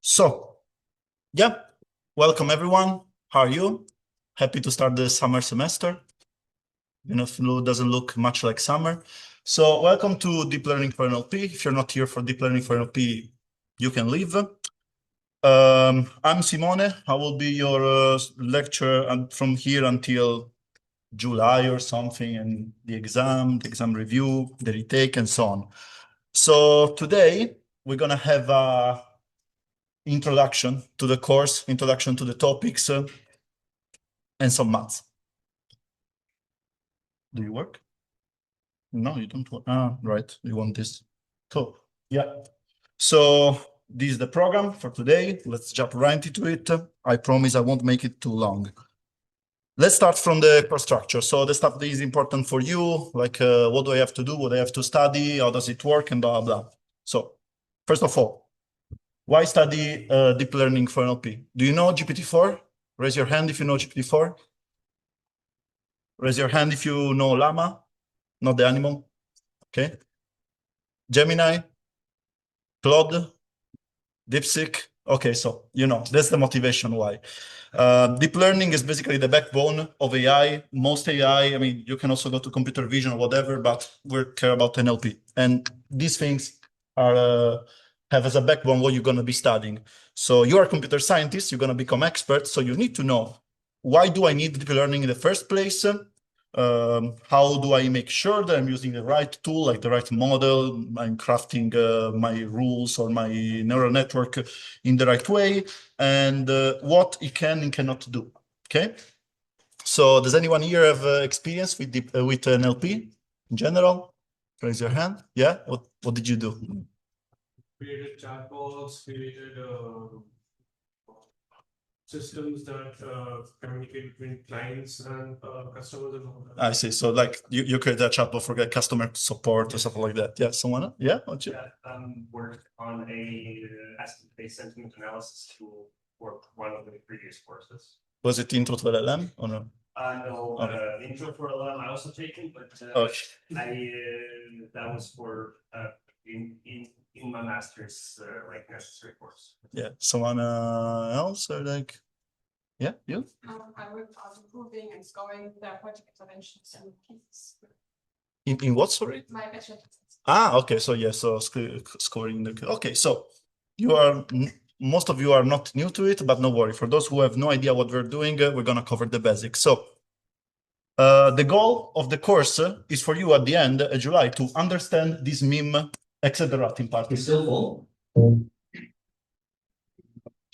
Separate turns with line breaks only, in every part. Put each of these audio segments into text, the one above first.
So, yeah, welcome everyone. How are you? Happy to start the summer semester. Flu doesn't look much like summer. So, welcome to Deep Learning for NLP. If you're not here for Deep Learning for NLP, you can leave. I'm Simone. I will be your lecturer from here until July or something, and the exam review, the retake, and so on. So today we're gonna have a introduction to the course, introduction to the topics, and some maths. Do you work? No, you don't work. Ah, right. You want this. Cool. Yeah. So this is the program for today. Let's jump right into it. I promise I won't make it too long. Let's start from the course structure. So the stuff that is important for you, like what do I have to do, what I have to study, how does it work, and blah, blah. So first of all, why study deep learning for NLP? Do you know GPT-4? Raise your hand if you know GPT-4. Raise your hand if you know llama, not the animal. Okay. Gemini, Claude, DeepSeek. Okay, so that's the motivation why. Deep learning is basically the backbone of AI. Most AI, I mean, you can also go to computer vision or whatever, but we care about NLP. And these things are have as a backbone what you're going to be studying. So you are a computer scientist, you're going to become expert. So you need to know, why do I need deep learning in the first place? How do I make sure that I'm using the right tool, like the right model, I'm crafting my rules or my neural network in the right way, and what it can and cannot do, okay? So does anyone here have experience with NLP in general? Raise your hand. Yeah, what did you do?
Created chatbots, created systems that communicate between clients and customers and all that.
I see. So like you create a chatbot for customer support or something like that. Yeah, someone? Yeah, what you?
Yeah, worked on a based sentiment analysis tool for one of the previous courses.
Was it intro to LLM or no?
No,
Okay.
intro for LLM I also taken, but
Okay.
that was for in my master's like necessary course.
Yeah. Someone else or like? Yeah, you?
I worked on improving and scoring therapeutic interventions and pieces.
In what, sorry?
My bachelor thesis.
Ah, okay. So yeah, so scoring the. Okay, so you are most of you are not new to it, but no worry. For those who have no idea what we're doing, we're gonna cover the basics. So the goal of the course is for you at the end, July, to understand this meme accelerating part.
It's still full.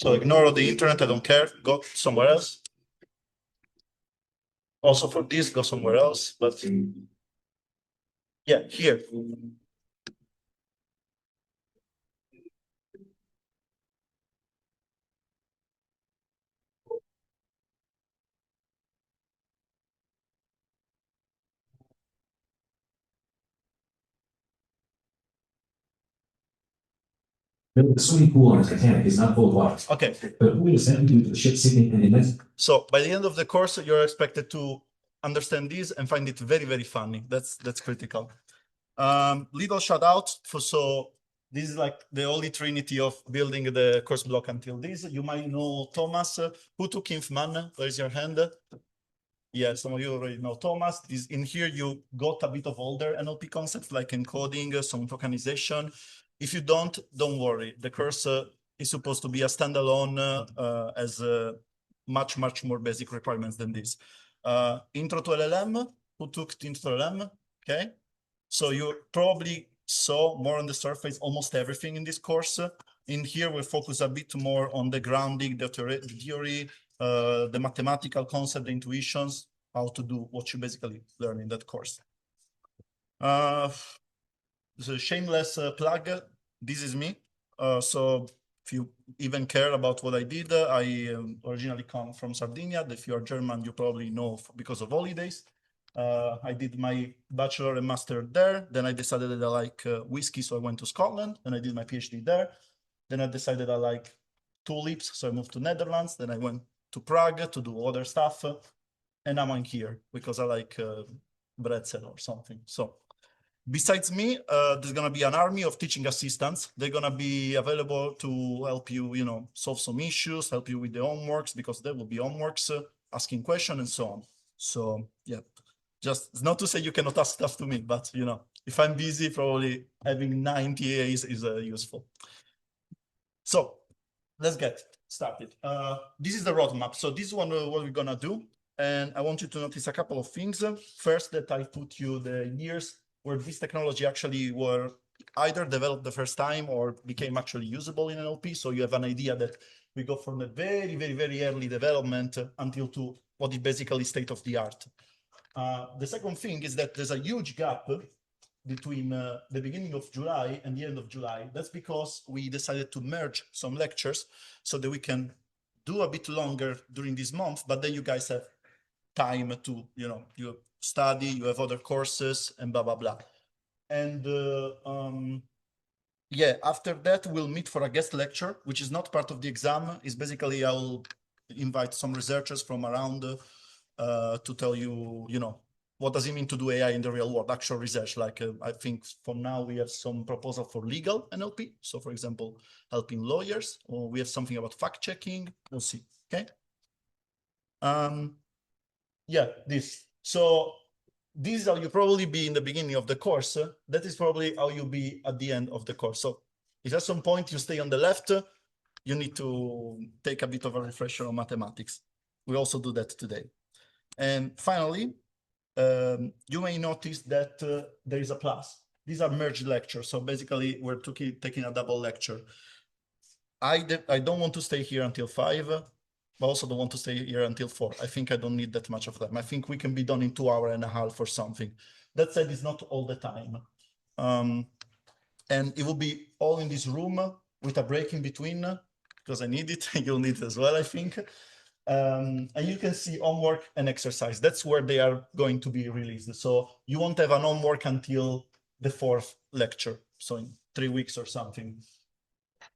So ignore the internet. I don't care. Go somewhere else. Also for this, go somewhere else. But yeah, here.
The swimming pool on the Titanic is not full of water.
Okay.
But wait a second, due to the ship sinking and immense.
So by the end of the course, you're expected to understand this and find it very, very funny. That's critical. Little shout out so this is like the holy trinity of building the course block until this. You might know Thomas. Who took Infman? Raise your hand. Yeah, some of you already know Thomas. In here, you got a bit of older NLP concepts like encoding, some tokenization. If you don't worry. The course is supposed to be a standalone as much more basic requirements than this. Intro to LLM. Who took the intro to LLM? Okay. So you probably saw more on the surface almost everything in this course. In here, we focus a bit more on the grounding, the theory, the mathematical concept, the intuitions, how to do what you basically learn in that course. It's a shameless plug. This is me. So if you even care about what I did, I originally come from Sardinia. If you are German, you probably know because of holidays. I did my bachelor and master there. Then I decided that I like whiskey, so I went to Scotland and I did my PhD there. Then I decided I like tulips, so I moved to Netherlands. Then I went to Prague to do other stuff. And now I'm here because I like bread or something. So Besides me, there's gonna be an army of teaching assistants. They're gonna be available to help you, solve some issues, help you with the homeworks, because there will be homeworks, asking questions and so on. So yeah, just it's not to say you cannot ask stuff to me, but if I'm busy, probably having 9 TAs is useful. So let's get started. This is the roadmap. So this one, what we're gonna do. And I want you to notice a couple of things. First, that I put you the years where this technology actually were either developed the first time or became actually usable in NLP. So you have an idea that we go from a very, very, very early development until to what is basically state of the art. The second thing is that there's a huge gap between the beginning of July and the end of July. That's because we decided to merge some lectures so that we can do a bit longer during this month, but then you guys have time to, you study, you have other courses and blah, blah, blah. And yeah, after that, we'll meet for a guest lecture, which is not part of the exam. It's basically, I'll invite some researchers from around to tell you, what does it mean to do AI in the real world, actual research. Like, I think for now we have some proposal for legal NLP. So for example, helping lawyers, or we have something about fact checking. We'll see, okay? Yeah, this. So this is how you probably be in the beginning of the course. That is probably how you be at the end of the course. So if at some point you stay on the left, you need to take a bit of a refresher on mathematics. We also do that today. And finally, you may notice that there is a plus. These are merged lectures. So basically we're taking a double lecture. I don't want to stay here until 5. But also don't want to stay here until 4. I think I don't need that much of them. I think we can be done in 2 hours and a half or something. That said, it's not all the time. And it will be all in this room with a break in between, because I need it, you'll need it as well, I think. And you can see homework and exercise. That's where they are going to be released. So you won't have an homework until the 4th lecture, so in 3 weeks or something.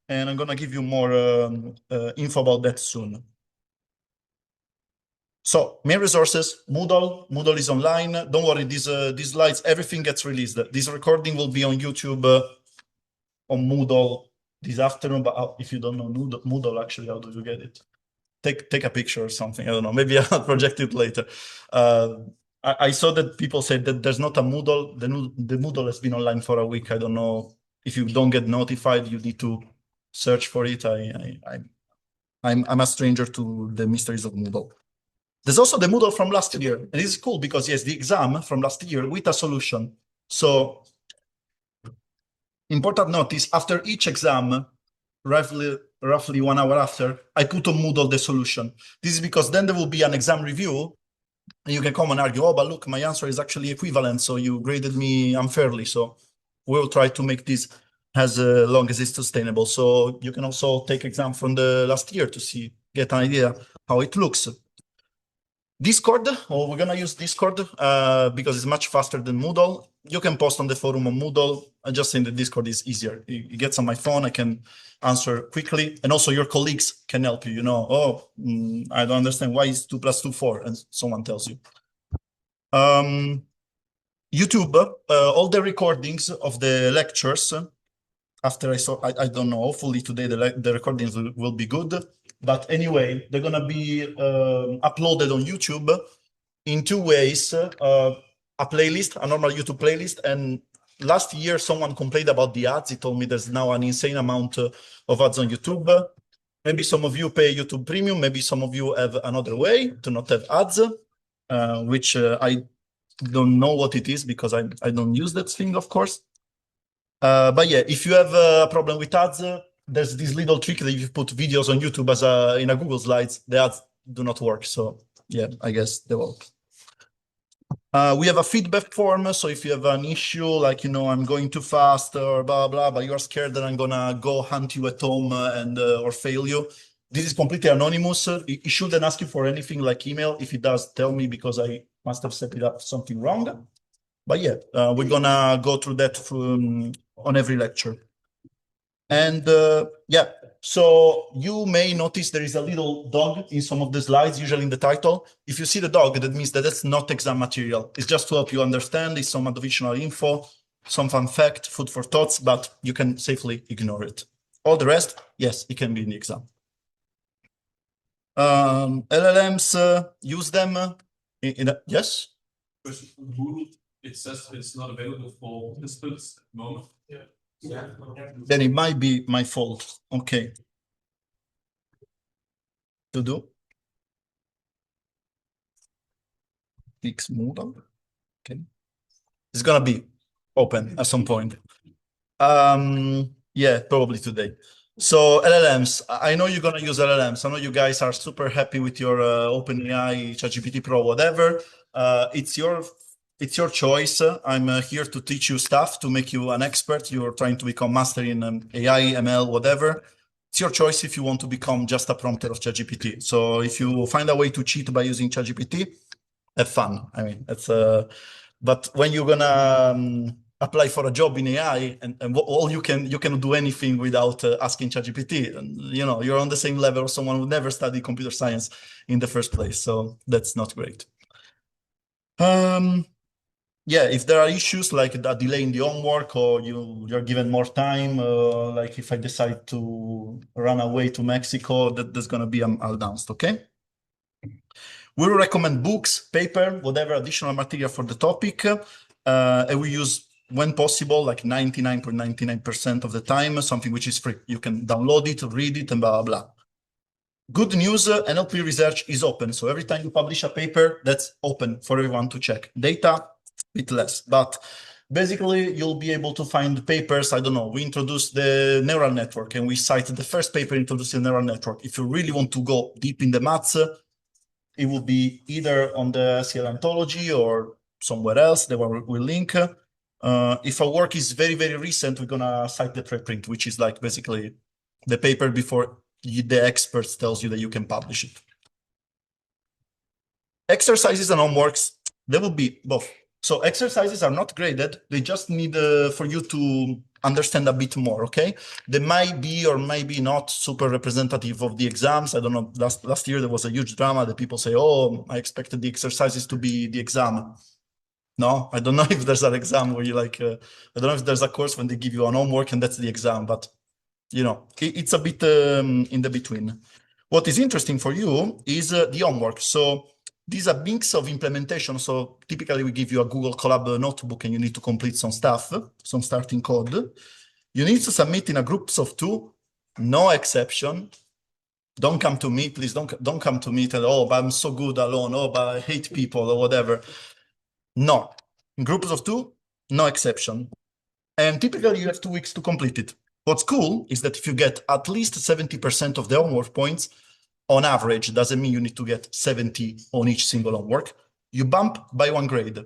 And I'm gonna give you more info about that soon. So main resources, Moodle. Moodle is online. Don't worry, these slides, everything gets released. This recording will be on YouTube on Moodle this afternoon. But if you don't know Moodle, actually, how do you get it? Take a picture or something. I don't know. Maybe I'll project it later. I saw that people said that there's not a Moodle. The Moodle has been online for a week. I don't know if you don't get notified. You need to search for it. I'm a stranger to the mysteries of Moodle. There's also the Moodle from last year. And this is cool because, yes, the exam from last year with a solution. So important notice, after each exam, roughly 1 hour after, I put on Moodle the solution. This is because then there will be an exam review and you can come and argue, oh, but look, my answer is actually equivalent. So you graded me unfairly. So we'll try to make this as long as it's sustainable. So you can also take exam from the last year to get an idea how it looks. Discord, or we're gonna use Discord because it's much faster than Moodle. You can post on the forum on Moodle. I just think that Discord is easier. It gets on my phone, I can answer quickly. And also your colleagues can help you, I don't understand why is 2 + 2 4, and someone tells you. YouTube, all the recordings of the lectures, after I don't know, hopefully today the recordings will be good. But anyway, they're gonna be uploaded on YouTube in 2 ways. A playlist, a normal YouTube playlist. And last year, someone complained about the ads. He told me there's now an insane amount of ads on YouTube. Maybe some of you pay YouTube Premium. Maybe some of you have another way to not have ads, which I don't know what it is because I don't use that thing, of course. But yeah, if you have a problem with ads, there's this little trick that if you put videos on YouTube as in a Google Slides, the ads do not work. So yeah, I guess they work. We have a feedback form. So if you have an issue, like, I'm going too fast or blah, blah, but you're scared that I'm gonna go hunt you at home and or fail you. This is completely anonymous. It shouldn't ask you for anything like email. If it does, tell me because I must have set it up something wrong. But yeah, we're gonna go through that on every lecture. And yeah, so you may notice there is a little dog in some of the slides, usually in the title. If you see the dog, that means that that's not exam material. It's just to help you understand. It's some additional info. some fun fact, food for thoughts, but you can safely ignore it. All the rest, yes, it can be in the exam. LLMs, use them yes?
Question from Google, it says it's not available for participants at the moment.
Yeah.
Then it might be my fault. Okay. To do? Fix Moodle. Okay. It's gonna be open at some point. Yeah, probably today. So LLMs, I know you're gonna use LLMs. I know you guys are super happy with your OpenAI, ChatGPT Pro, whatever. It's your choice. I'm here to teach you stuff, to make you an expert. You're trying to become master in AI, ML, whatever. It's your choice if you want to become just a prompter of ChatGPT. So if you find a way to cheat by using ChatGPT, have fun. I mean, it's but when you're gonna apply for a job in AI and all you can do anything without asking ChatGPT, and you know, you're on the same level of someone who never studied computer science in the first place. So that's not great. Yeah, if there are issues like a delay in the homework or you're given more time, like if I decide to run away to Mexico, that's gonna be announced, okay? We will recommend books, paper, whatever additional material for the topic. And we use, when possible, like 99.99% of the time, something which is free. You can download it, read it, and blah, blah, blah. Good news, NLP research is open. So every time you publish a paper, that's open for everyone to check. Data, a bit less, but basically you'll be able to find papers. I don't know, we introduced the neural network and we cited the first paper introducing the neural network. If you really want to go deep in the maths, it will be either on the SEL ontology or somewhere else that we'll link. If a work is very, very recent, we're gonna cite the preprint, which is like basically the paper before the experts tells you that you can publish it. Exercises and homeworks, they will be both. So exercises are not graded. They just need for you to understand a bit more, okay? They might be or maybe not super representative of the exams. I don't know, last year there was a huge drama that people say, oh, I expected the exercises to be the exam. No, I don't know if there's an exam where you like, I don't know if there's a course when they give you an homework and that's the exam, but you know, it's a bit in the between. What is interesting for you is the homework. So these are mix of implementation. So typically we give you a Google Colab notebook and you need to complete some stuff, some starting code. You need to submit in a groups of 2, no exception. Don't come to me, please don't come to me tell, oh, but I'm so good alone, oh, but I hate people or whatever. No, in groups of 2, no exception. And typically you have 2 weeks to complete it. What's cool is that if you get at least 70% of the homework points, on average, doesn't mean you need to get 70 on each single homework. You bump by 1 grade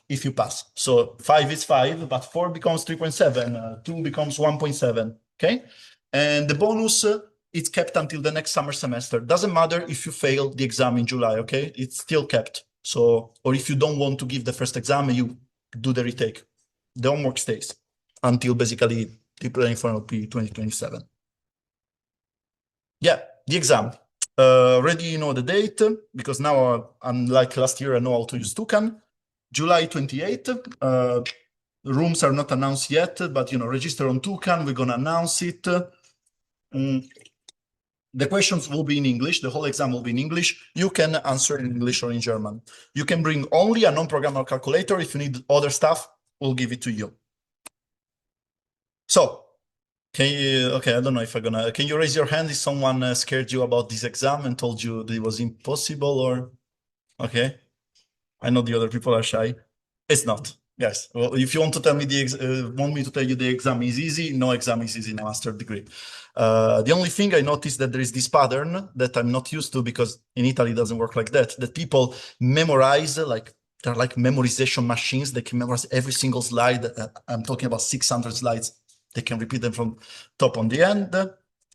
if you pass. So 5 is 5, but 4 becomes 3.7, 2 becomes 1.7, okay? And the bonus, it's kept until the next summer semester. Doesn't matter if you fail the exam in July, okay? It's still kept. So, or if you don't want to give the first exam, you do the retake. The homework stays until basically preparing for NLP 2027. Yeah, the exam. Already you know the date, because now, unlike last year, I know how to use Toucan. July 28th. Rooms are not announced yet, but you know, register on Toucan. We're gonna announce it. The questions will be in English. The whole exam will be in English. You can answer in English or in German. You can bring only a non-programmable calculator. If you need other stuff, we'll give it to you. So, okay, I don't know if can you raise your hand if someone scared you about this exam and told you that it was impossible or, okay. I know the other people are shy. It's not. Yes. Well, if you want to tell me want me to tell you the exam is easy, no exam is easy in a master degree. The only thing I noticed that there is this pattern that I'm not used to because in Italy it doesn't work like that. That people memorize, like they're like memorization machines. They can memorize every single slide. I'm talking about 600 slides. They can repeat them from top on the end.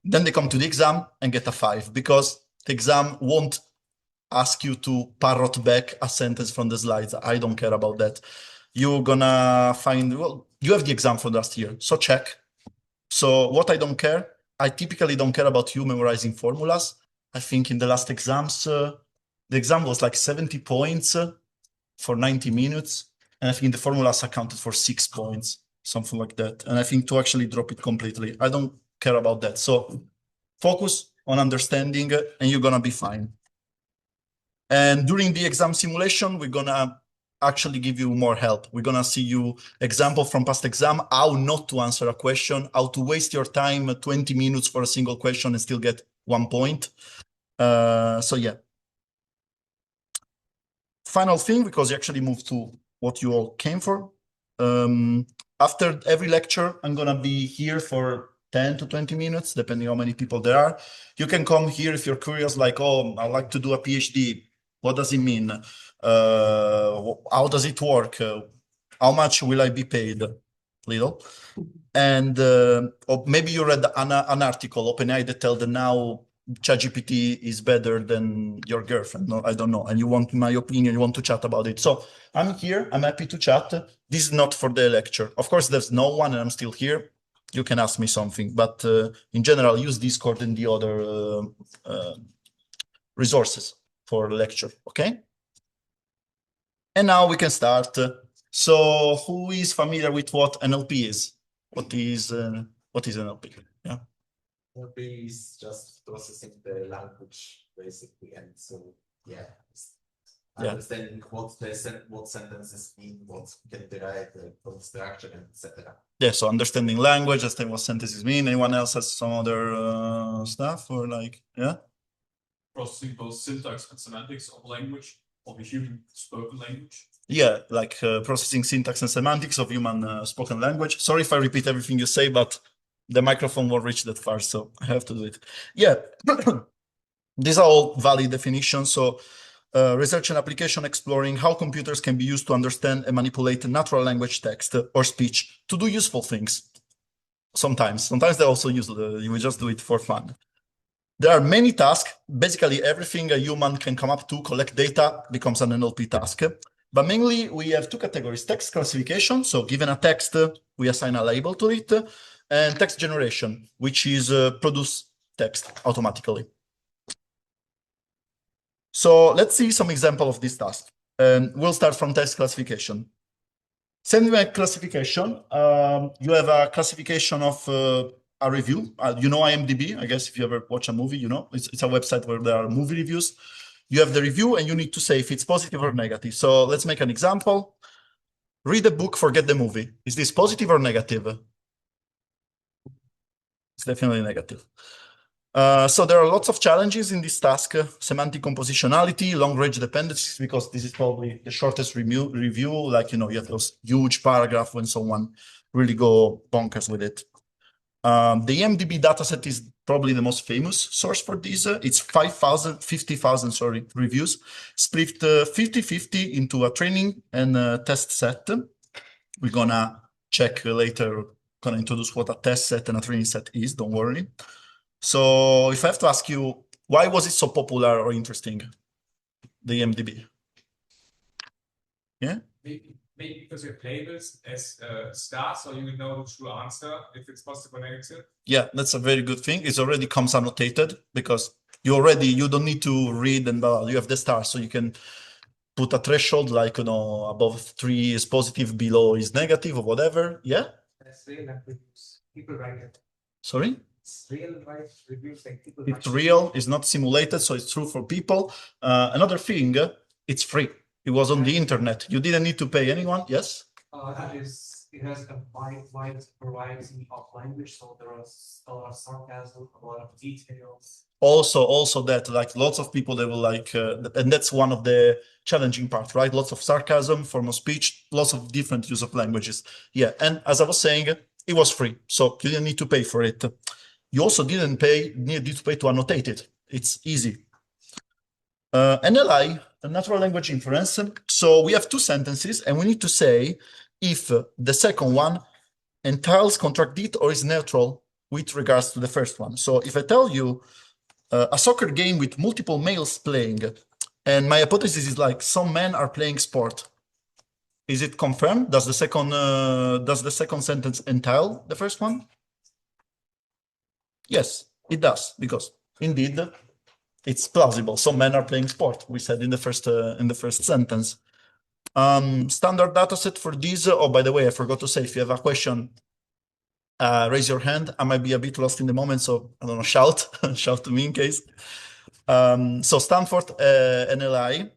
Then they come to the exam and get a 5 because the exam won't ask you to parrot back a sentence from the slides. I don't care about that. You're gonna find, well, you have the exam from last year, so check. So what I don't care, I typically don't care about you memorizing formulas. I think in the last exams, the exam was like 70 points for 90 minutes. And I think the formulas accounted for 6 points, something like that. And I think to actually drop it completely, I don't care about that. So focus on understanding and you're gonna be fine. And during the exam simulation, we're gonna actually give you more help. We're gonna see you example from past exam, how not to answer a question, how to waste your time 20 minutes for a single question and still get 1 point. So yeah. Final thing, because you actually moved to what you all came for. After every lecture, I'm gonna be here for 10 to 20 minutes, depending how many people there are. You can come here if you're curious, like, oh, I'd like to do a PhD. What does it mean? How does it work? How much will I be paid? Little. And or maybe you read an article, OpenAI, that tell that now ChatGPT is better than your girlfriend. No, I don't know. And you want my opinion, you want to chat about it. So I'm here, I'm happy to chat. This is not for the lecture. Of course, there's no one and I'm still here. You can ask me something, but in general, use Discord and the other resources for lecture, okay? And now we can start. So who is familiar with what NLP is? What is NLP? Yeah.
NLP is just processing the language basically, and so yeah, understanding what sentences mean, what can derive from structure, and etc.
Yeah, so understanding language, understanding what sentences mean. Anyone else has some other stuff or like, yeah?
Processing both syntax and semantics of language, of a human spoken language.
Yeah, like processing syntax and semantics of human spoken language. Sorry if I repeat everything you say, but the microphone won't reach that far, so I have to do it. Yeah, these are all valid definitions. So research and application exploring how computers can be used to understand and manipulate natural language text or speech to do useful things. Sometimes they're also useful. You will just do it for fun. There are many tasks. Basically, everything a human can come up to collect data becomes an NLP task. But mainly, we have two categories: text classification. So given a text, we assign a label to it, and text generation, which is produce text automatically. So let's see some example of this task. We'll start from text classification. Sentiment classification, you have a classification of a review. You know IMDb, I guess if you ever watch a movie, you know, it's a website where there are movie reviews. You have the review and you need to say if it's positive or negative. So let's make an example. Read the book, forget the movie. Is this positive or negative? It's definitely negative. So there are lots of challenges in this task. Semantic compositionality, long-range dependencies, because this is probably the shortest review. Like, you know, you have those huge paragraphs when someone really go bonkers with it. The IMDb dataset is probably the most famous source for this. It's 50,000 reviews, split 50-50 into a training and a test set. We're gonna check later, gonna introduce what a test set and a training set is, don't worry. So if I have to ask you, why was it so popular or interesting, the IMDb? Yeah?
Maybe because you have labels as stars, so you know the true answer if it's positive or negative.
Yeah, that's a very good thing. It already comes annotated because you don't need to read and you have the stars, so you can put a threshold like, you know, above 3 is positive, below is negative or whatever. Yeah?
That's real life reviews. People write it.
Sorry?
It's real life reviews, like people
It's real, it's not simulated, so it's true for people. Another thing, it's free. It was on the internet. You didn't need to pay anyone. Yes?
It has a wide variety of language, so there is a lot of sarcasm, a lot of details.
Also that, like, lots of people, they will like, and that's one of the challenging parts, right? Lots of sarcasm, form of speech, lots of different use of languages. Yeah, and as I was saying, it was free, so you didn't need to pay for it. You also need to pay to annotate it. It's easy. NLI, natural language inference. So we have two sentences and we need to say if the second one entails, contradict, or is neutral with regards to the first one. So if I tell you a soccer game with multiple males playing, and my hypothesis is like some men are playing sport, is it confirmed? Does the second sentence entail the first one? Yes, it does, because indeed it's plausible. Some men are playing sport. We said in the first sentence. Standard dataset for this. Oh, by the way, I forgot to say, if you have a question, raise your hand. I might be a bit lost in the moment, so I don't know, shout, shout to me in case. So Stanford NLI,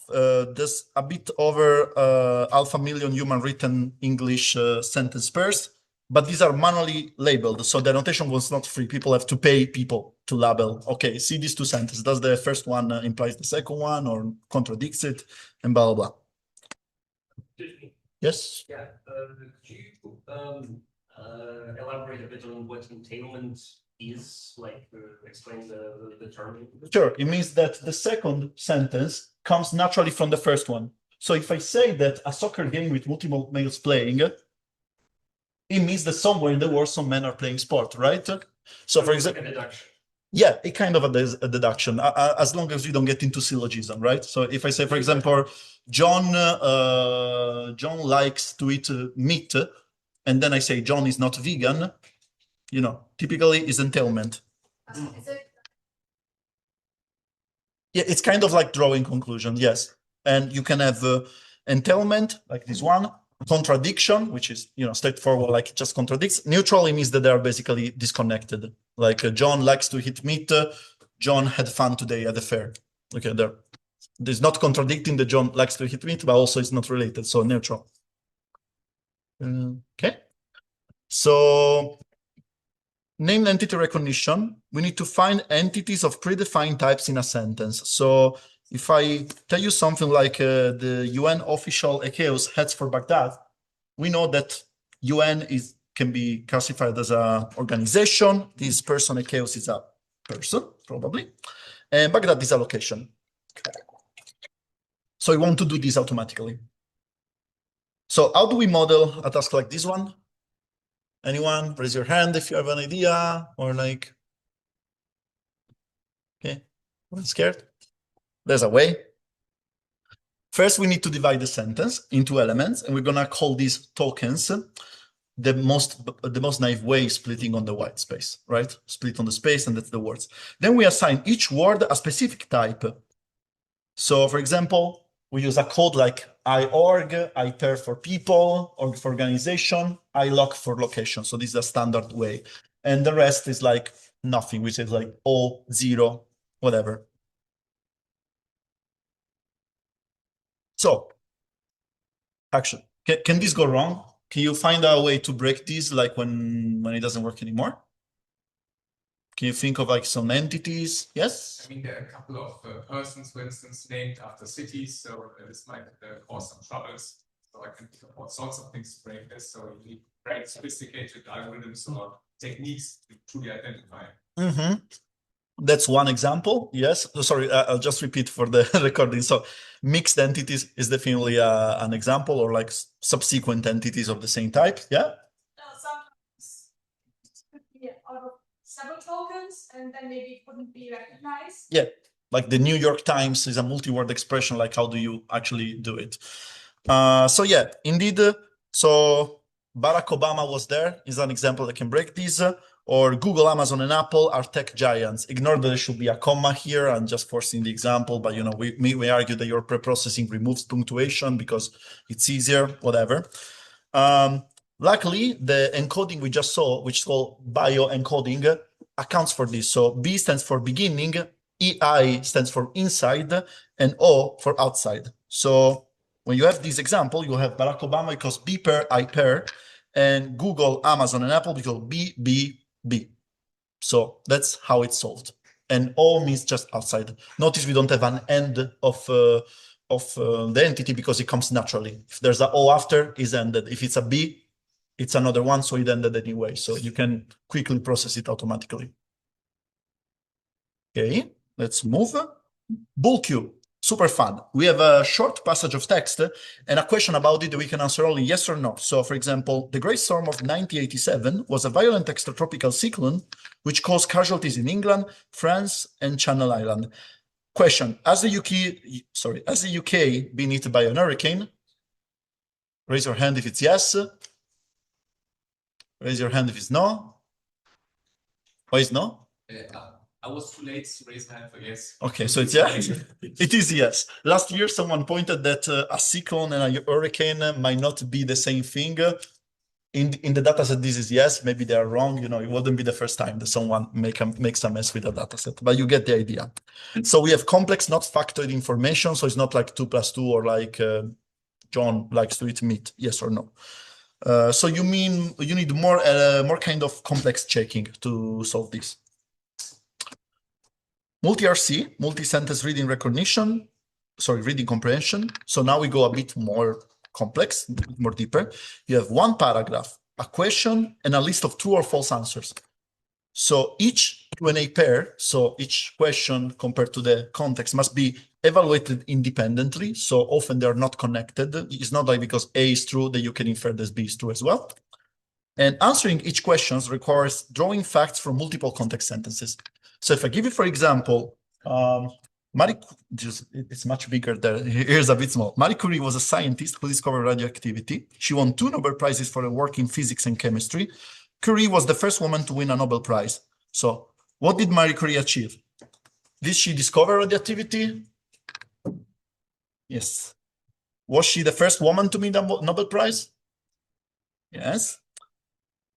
there's a bit over 500,000 human written English sentence pairs, but these are manually labeled, so the annotation was not free. People have to pay people to label. Okay, see these two sentences. Does the first one implies the second one or contradicts it, and blah blah blah. Yes.
Yeah. Could you elaborate a bit on what entailment is, like explain the term?
Sure. It means that the second sentence comes naturally from the first one. So if I say that a soccer game with multiple males playing, it means that somewhere in the world some men are playing sport, right? So for example,
Like a deduction.
yeah, it kind of a deduction, as long as you don't get into syllogism, right? So if I say, for example, John likes to eat meat, and then I say John is not vegan, you know, typically is entailment.
Is it
Yeah, it's kind of like drawing conclusion, yes. And you can have entailment, like this one, contradiction, which is, you know, straightforward, like it just contradicts. Neutrally means that they are basically disconnected. Like John likes to eat meat. John had fun today at the fair. Okay, there's not contradicting that John likes to eat meat, but also it's not related, so neutral. Okay. So named entity recognition, we need to find entities of predefined types in a sentence. So if I tell you something like the UN official ECHEUS heads for Baghdad, we know that UN can be classified as an organization. This person ECHEUS is a person, probably. And Baghdad is a location. So we want to do this automatically. So how do we model a task like this one? Anyone? Raise your hand if you have an idea, or like, okay, I'm scared. There's a way. First, we need to divide the sentence into elements, and we're gonna call these tokens. The most naive way is splitting on the white space, right? Split on the space, and that's the words. Then we assign each word a specific type. So, for example, we use a code like iorg, ipair for people, org for organization, iloc for location. So this is a standard way. And the rest is like nothing, which is like O, 0, whatever. So, actually, can this go wrong? Can you find a way to break this, like when it doesn't work anymore? Can you think of like some entities? Yes?
I mean, there are a couple of persons, for instance, named after cities, so this might cause some troubles. So I can think of all sorts of things to break this. So you need very sophisticated algorithms or techniques to truly identify.
Mm-hmm. That's one example. Yes. Sorry, I'll just repeat for the recording. So mixed entities is definitely an example, or like subsequent entities of the same type. Yeah.
sometimes it could be out of several tokens, and then maybe it wouldn't be recognized?
Yeah. Like the New York Times is a multi-word expression. Like, how do you actually do it? So yeah, indeed. So Barack Obama was there is an example that can break this. Or Google, Amazon, and Apple are tech giants. Ignore that there should be a comma here. I'm just forcing the example, but you know, we argue that your preprocessing removes punctuation because it's easier, whatever. Luckily, the encoding we just saw, which is called bioencoding, accounts for this. So B stands for beginning, EI stands for inside, and O for outside. So when you have this example, you have Barack Obama because B pair, I pair, and Google, Amazon, and Apple because B. So that's how it's solved. And O means just outside. Notice we don't have an end of the entity because it comes naturally. If there's a O after, is ended. If it's a B, it's another one, so it ended anyway. So you can quickly process it automatically. Okay, let's move. BullQ, super fun. We have a short passage of text and a question about it that we can answer only yes or no. So, for example, the Great Storm of 1987 was a violent extratropical cyclone which caused casualties in England, France, and Channel Island. Question: Has the UK been hit by an hurricane? Raise your hand if it's yes. Raise your hand if it's no. Why is no?
I was too late to raise my hand for yes.
Okay, so it's yes. It is yes. Last year, someone pointed that a cyclone and a hurricane might not be the same thing. In the dataset, this is yes. Maybe they are wrong. You know, it wouldn't be the first time that someone makes a mess with a dataset, but you get the idea. So we have complex, not factored information. So it's not like 2 + 2 or like John likes to eat meat. Yes or no. So you mean you need more kind of complex checking to solve this. Multi-RC, multi-sentence reading recognition, reading comprehension. So now we go a bit more complex, more deeper. You have one paragraph, a question, and a list of true or false answers. So each Q&A pair, so each question compared to the context must be evaluated independently. So often they're not connected. It's not like because A is true that you can infer that B is true as well. And answering each question requires drawing facts from multiple context sentences. So if I give you, for example, it's much bigger there. Here's a bit small. Marie Curie was a scientist who discovered radioactivity. She won 2 Nobel Prizes for her work in physics and chemistry. Curie was the first woman to win a Nobel Prize. So what did Marie Curie achieve? Did she discover radioactivity? Yes. Was she the first woman to win a Nobel Prize? Yes.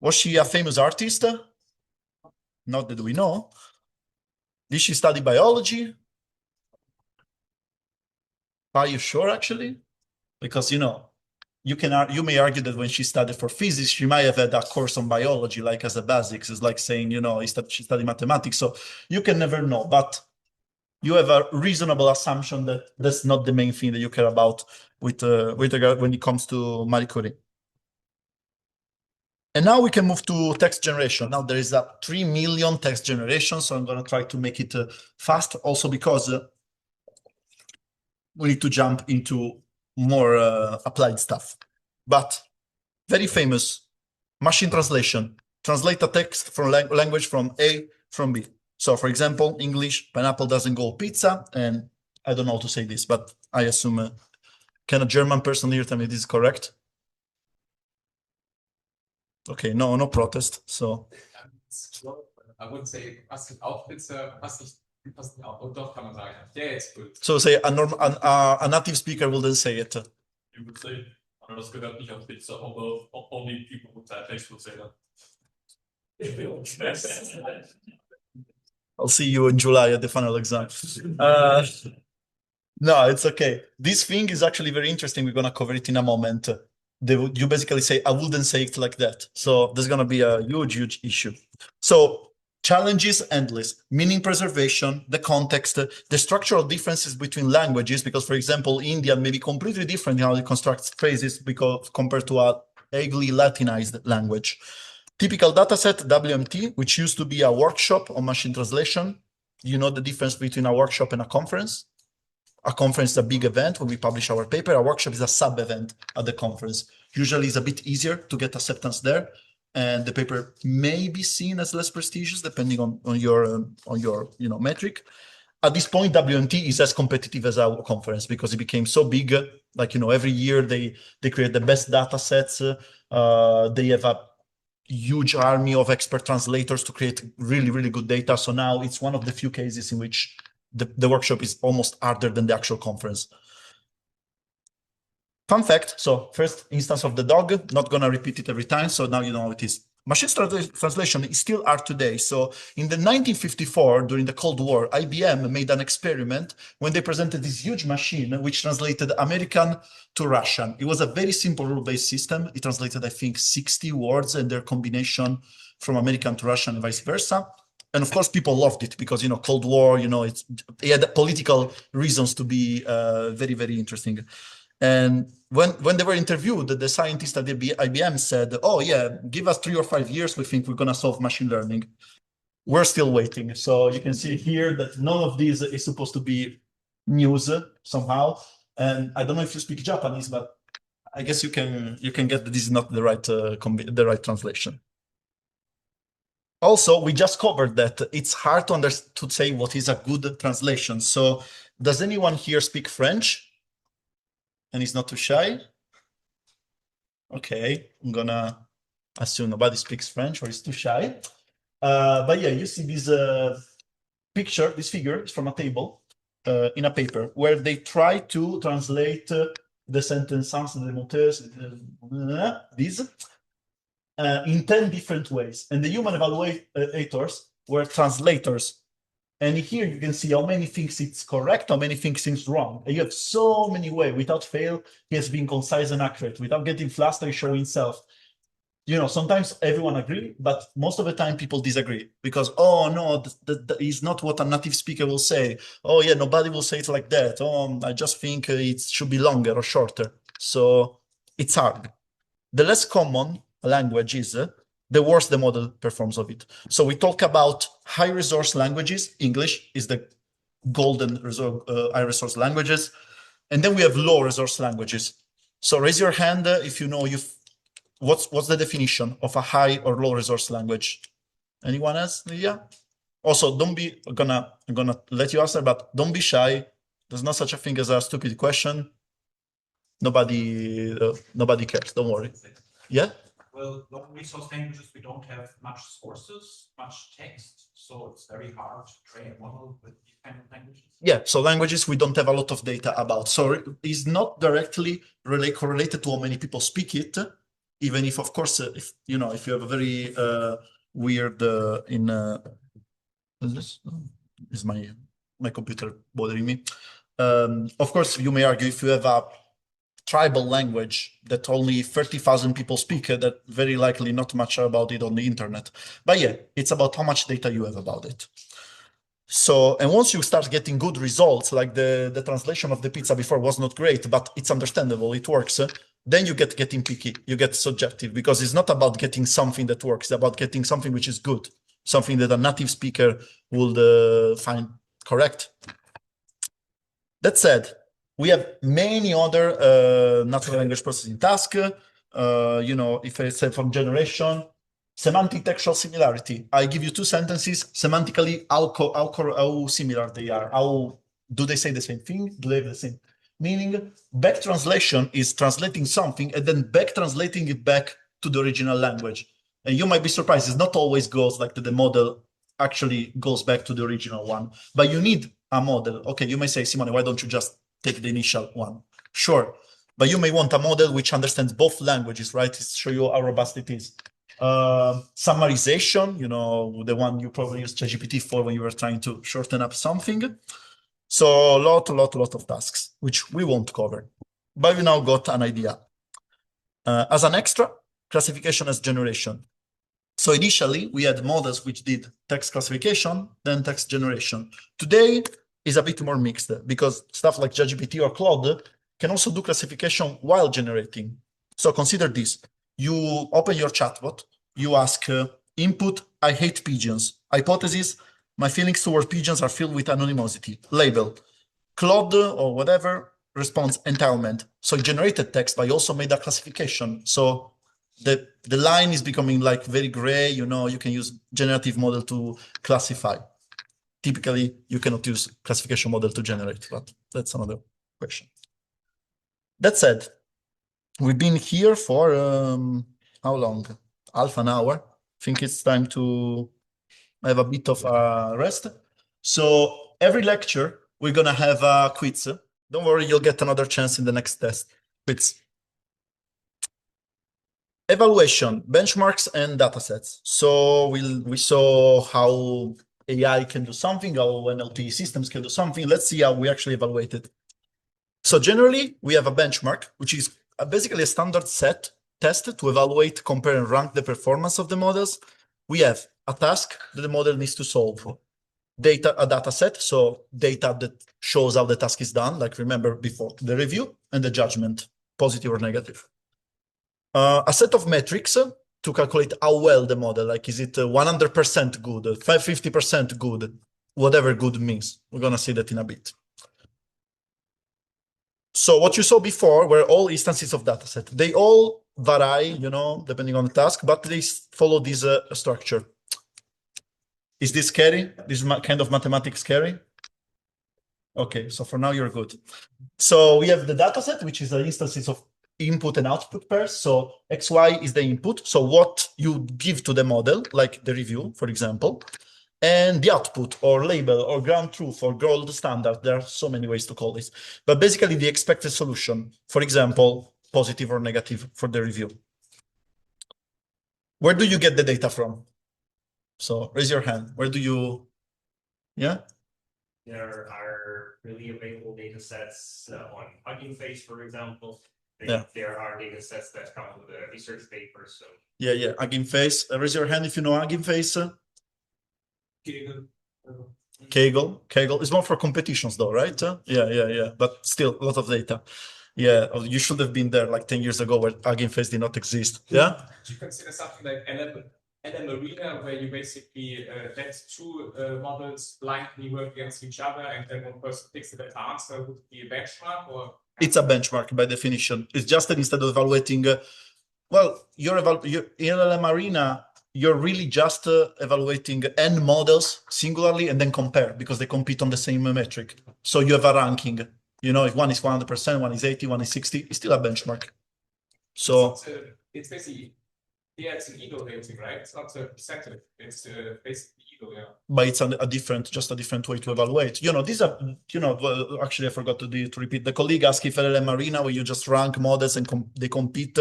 Was she a famous artist? Not that we know. Did she study biology? Are you sure, actually? Because, you know, you may argue that when she studied for physics, she might have had a course on biology, like as a basics. It's like saying, you know, she studied mathematics. So you can never know, but you have a reasonable assumption that that's not the main thing that you care about with regard when it comes to Marie Curie. And now we can move to text generation. Now there is a 3 million text generation, so I'm going to try to make it fast, also because we need to jump into more applied stuff. But very famous machine translation. Translate a text from language from A from B. So for example, English, pineapple doesn't go pizza. And I don't know how to say this, but I assume, can a German person here tell me this is correct? Okay, no protest, so.
I wouldn't say passt auf Pizza, passt nicht auf. Oh, doch, kann man sagen. Yeah, it's good.
So say a native speaker will then say it.
You would say, das gehört nicht auf Pizza, although only people with that taste would say that.
I'll see you in July at the final exam. No, it's okay. This thing is actually very interesting. We're going to cover it in a moment. You basically say, I wouldn't say it like that. So there's going to be a huge issue. So challenges endless, meaning preservation, the context, the structural differences between languages, because for example, Indian may be completely different in how it constructs phrases because compared to a vaguely Latinized language. Typical dataset, WMT, which used to be a workshop on machine translation. You know the difference between a workshop and a conference? A conference is a big event when we publish our paper. A workshop is a sub-event at the conference. Usually it's a bit easier to get acceptance there. And the paper may be seen as less prestigious depending on your metric. At this point, WMT is as competitive as our conference because it became so big. Like, every year they create the best data sets. They have a huge army of expert translators to create really good data. So now it's one of the few cases in which the workshop is almost harder than the actual conference. Fun fact, so first instance of the dog, not going to repeat it every time, so now you know how it is. Machine translation is still hard today. So in the 1954, during the Cold War, IBM made an experiment when they presented this huge machine which translated American to Russian. It was a very simple rule-based system. It translated, I think, 60 words and their combination from American to Russian and vice versa. And of course, people loved it because, Cold War, it had political reasons to be very interesting. And when they were interviewed, the scientist at the IBM said, oh yeah, give us 3 or 5 years, we think we're going to solve machine learning. We're still waiting. So you can see here that none of these is supposed to be news somehow. And I don't know if you speak Japanese, but I guess you can get that this is not the right translation. Also, we just covered that it's hard to say what is a good translation. So does anyone here speak French? And he's not too shy? Okay, I'm gonna assume nobody speaks French or is too shy. But yeah, you see these picture, this figure is from a table in a paper where they try to translate the sentence "sans de moteurs," these in 10 different ways. And the human evaluators were translators. And here you can see how many things it's correct, how many things it's wrong. And you have so many ways. Without fail, he has been concise and accurate, without getting flustered, showing himself. You know, sometimes everyone agree, but most of the time people disagree because, oh no, that is not what a native speaker will say. Oh yeah, nobody will say it like that. Oh, I just think it should be longer or shorter. So it's hard. The less common a language is, the worse the model performs of it. So we talk about high resource languages. English is the golden high resource languages. And then we have low resource languages. So raise your hand if you know what's the definition of a high or low resource language? Anyone else? Yeah. Also, I'm gonna let you answer, but don't be shy. There's no such a thing as a stupid question. Nobody cares. Don't worry. Yeah.
Well, low resource languages, we don't have much sources, much text, so it's very hard to train a model with these kind of languages.
Yeah, so languages we don't have a lot of data about. So it's not directly correlated to how many people speak it, even if, of course, if you have a very weird is my computer bothering me? Of course, you may argue if you have a tribal language that only 30,000 people speak, that very likely not much about it on the internet. But yeah, it's about how much data you have about it. So, and once you start getting good results, like the translation of the pizza before was not great, but it's understandable, it works, then you getting picky, you get subjective, because it's not about getting something that works, it's about getting something which is good, something that a native speaker would find correct. That said, we have many other natural language processing tasks. If I say from generation, semantic textual similarity. I give you two sentences, semantically, how similar they are. How do they say the same thing? Do they have the same meaning? Back translation is translating something and then back translating it back to the original language. And you might be surprised, it's not always goes like the model actually goes back to the original one, but you need a model. Okay, you may say, Simone, why don't you just take the initial one? Sure, but you may want a model which understands both languages, right? To show you how robust it is. Summarization, the one you probably used ChatGPT for when you were trying to shorten up something. So a lot of tasks, which we won't cover, but you now got an idea. As an extra, classification as generation. So initially we had models which did text classification, then text generation. Today is a bit more mixed because stuff like ChatGPT or Claude can also do classification while generating. So consider this. You open your chatbot, you ask input, I hate pigeons. Hypothesis, my feelings towards pigeons are filled with anonymity. Label, Claude or whatever, response entitlement. So it generated text, but you also made a classification. So the line is becoming like very gray, you can use generative model to classify. Typically, you cannot use classification model to generate, but that's another question. That said, we've been here for how long? Half an hour. I think it's time to have a bit of a rest. So every lecture, we're gonna have a quiz. Don't worry, you'll get another chance in the next test. Quiz. Evaluation, benchmarks, and datasets. So we saw how AI can do something, how NLP systems can do something. Let's see how we actually evaluate it. So generally, we have a benchmark, which is basically a standard set test to evaluate, compare, and rank the performance of the models. We have a task that the model needs to solve. A data set, so data that shows how the task is done, like remember before, the review and the judgment, positive or negative. A set of metrics to calculate how well the model, like is it 100% good, 50% good, whatever good means. We're gonna see that in a bit. So what you saw before were all instances of dataset. They all vary, depending on the task, but they follow this structure. Is this scary? This kind of mathematics scary? Okay, so for now you're good. So we have the dataset, which is the instances of input and output pairs. So XY is the input. So what you give to the model, like the review, for example. and the output or label or ground truth or gold standard. There are so many ways to call this, but basically the expected solution, for example, positive or negative for the review. Where do you get the data from? So raise your hand. Where do you, yeah?
There are really available data sets on Hugging Face, for example.
Yeah.
There are data sets that come with a research paper. So
Yeah. Hugging Face. Raise your hand if you know Hugging Face. Kaggle. It's more for competitions though, right? Yeah. But still a lot of data. Yeah, you should have been there like 10 years ago where Hugging Face did not exist. Yeah?
Do you consider something like NLP Arena, where you basically let two models blindly work against each other and then one person picks the better answer? Would it be a benchmark or?
It's a benchmark by definition. It's just that instead of evaluating, well, in LLM Arena, you're really just evaluating n models singularly and then compare because they compete on the same metric. So you have a ranking. You know, if one is 100%, one is 80, one is 60, it's still a benchmark. So
it's basically, yeah, it's an ego rating, right? It's not a percentage. It's basically ego, yeah.
But it's a different way to evaluate. You know, these are, actually I forgot to repeat. The colleague asked if LLM Arena, where you just rank models and they compete.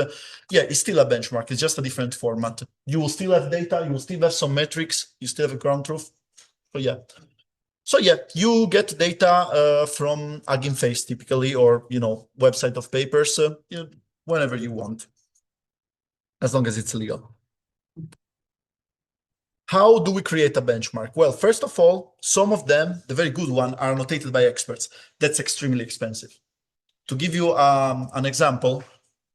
Yeah, it's still a benchmark. It's just a different format. You will still have data. You will still have some metrics. You still have a ground truth. So yeah, you get data from Hugging Face typically, or, website of papers, whenever you want, as long as it's legal. How do we create a benchmark? Well, first of all, some of them, the very good one, are annotated by experts. That's extremely expensive. To give you an example,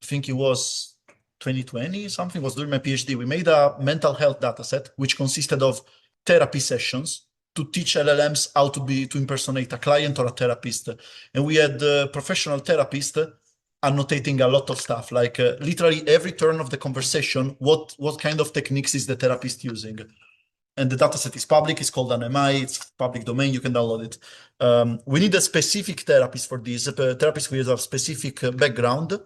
I think it was 2020, something was during my PhD. We made a mental health dataset, which consisted of therapy sessions to teach LLMs how to impersonate a client or a therapist. And we had professional therapists annotating a lot of stuff, like literally every turn of the conversation, what kind of techniques is the therapist using. And the dataset is public, it's called an MI, it's public domain, you can download it. We need a specific therapist for this, therapist with a specific background.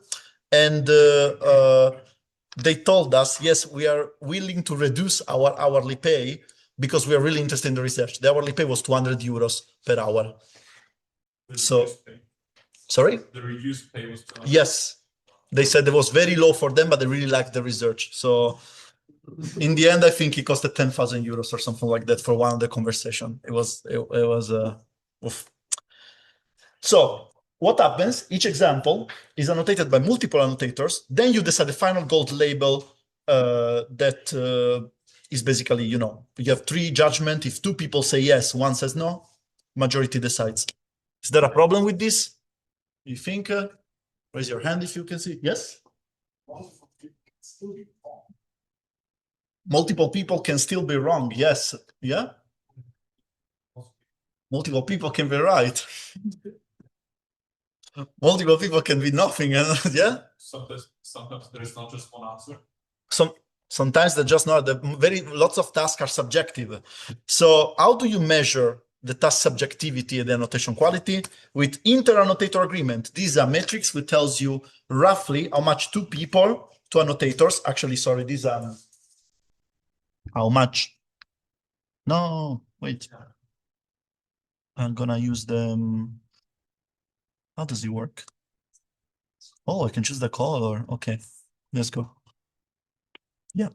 And they told us, yes, we are willing to reduce our hourly pay because we are really interested in the research. The hourly pay was 200 euros per hour. Sorry?
The reduced pay was 200.
Yes. They said it was very low for them, but they really liked the research. So in the end, I think it costed 10,000 euros or something like that for one of the conversation. It was oof. So what happens? Each example is annotated by multiple annotators. Then you decide the final gold label that is basically, you have three judgment. If two people say yes, one says no, majority decides. Is there a problem with this? You think? Raise your hand if you can see. Yes? Multiple people can still be wrong. Yes. Yeah? Multiple people can be right. Multiple people can be nothing. Yeah?
Sometimes there is not just one answer.
Sometimes they're just not. Lots of tasks are subjective. So how do you measure the task subjectivity and the annotation quality? With inter-annotator agreement. These are metrics which tells you roughly how much two annotators, actually, sorry, these are how much. No, wait. I'm gonna use them. How does it work? Oh, I can choose the color. Okay, let's go. Yeah.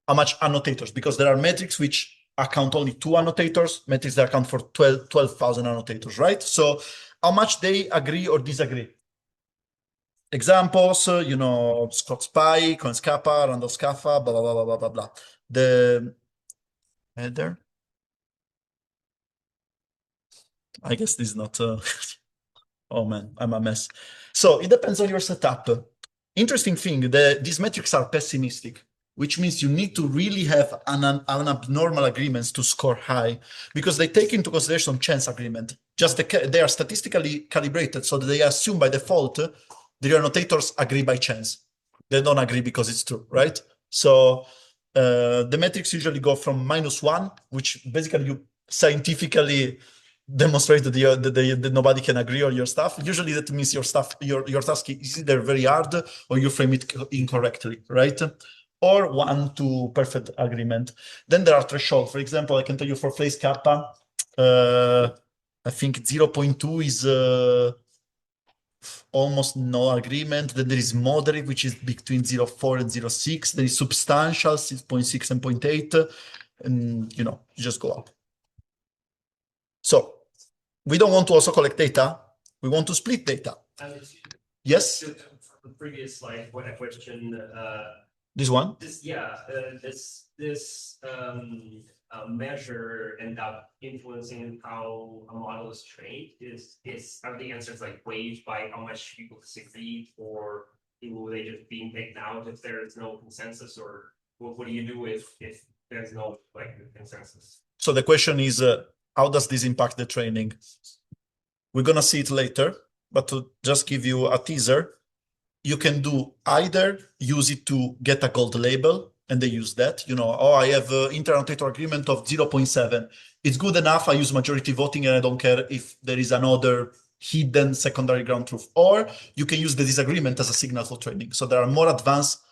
How much annotators? Because there are metrics which account only 2 annotators, metrics that account for 12,000 annotators, right? So how much they agree or disagree. Examples, Scott Spy, CoinScappa, Randall Scaffa, blah, blah, blah, blah, blah, blah. The header. I guess this is not, oh man, I'm a mess. So it depends on your setup. Interesting thing, these metrics are pessimistic, which means you need to really have an abnormal agreements to score high, because they take into consideration chance agreement. Just they are statistically calibrated, so that they assume by default the annotators agree by chance. They don't agree because it's true, right? So the metrics usually go from -1, which basically you scientifically demonstrate that nobody can agree on your stuff. Usually that means your task is either very hard or you frame it incorrectly, right? or 1 to perfect agreement. Then there are thresholds. For example, I can tell you for phrase kappa, I think 0.2 is almost no agreement. Then there is moderate, which is between 0.4 and 0.6. There is substantial, 6.6 and 0.8. And, you just go up. So we don't want to also collect data. We want to split data. Yes?
From the previous slide, what a question.
This one?
This measure end up influencing how a model is trained? Are the answers like weighed by how much people disagree, or will they just being picked out if there is no consensus, or what do you do if there's no consensus?
So the question is, how does this impact the training? We're gonna see it later, but to just give you a teaser, you can do either use it to get a gold label, and they use that, I have inter-annotator agreement of 0.7. It's good enough. I use majority voting and I don't care if there is another hidden secondary ground truth. Or you can use the disagreement as a signal for training. So there are more advanced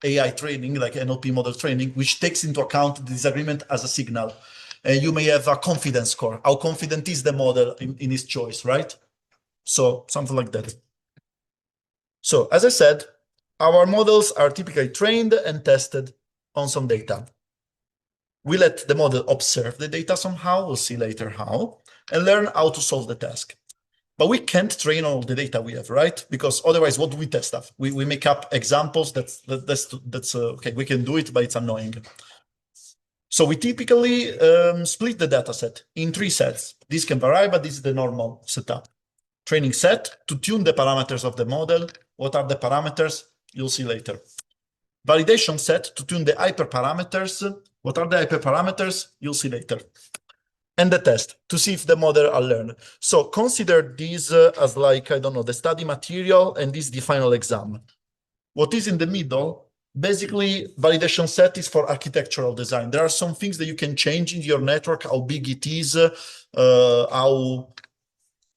AI training, like NLP model training, which takes into account the disagreement as a signal. And you may have a confidence score. How confident is the model in its choice, right? So something like that. So as I said, our models are typically trained and tested on some data. We let the model observe the data somehow, we'll see later how, and learn how to solve the task. But we can't train all the data we have, right? Because otherwise, what do we test stuff? We make up examples. That's okay. We can do it, but it's annoying. So we typically split the data set in 3 sets. This can vary, but this is the normal setup. Training set to tune the parameters of the model. What are the parameters? You'll see later. Validation set to tune the hyperparameters. What are the hyperparameters? You'll see later. And the test to see if the model are learned. So consider this as like, I don't know, the study material, and this is the final exam. What is in the middle? Basically, validation set is for architectural design. There are some things that you can change in your network, how big it is,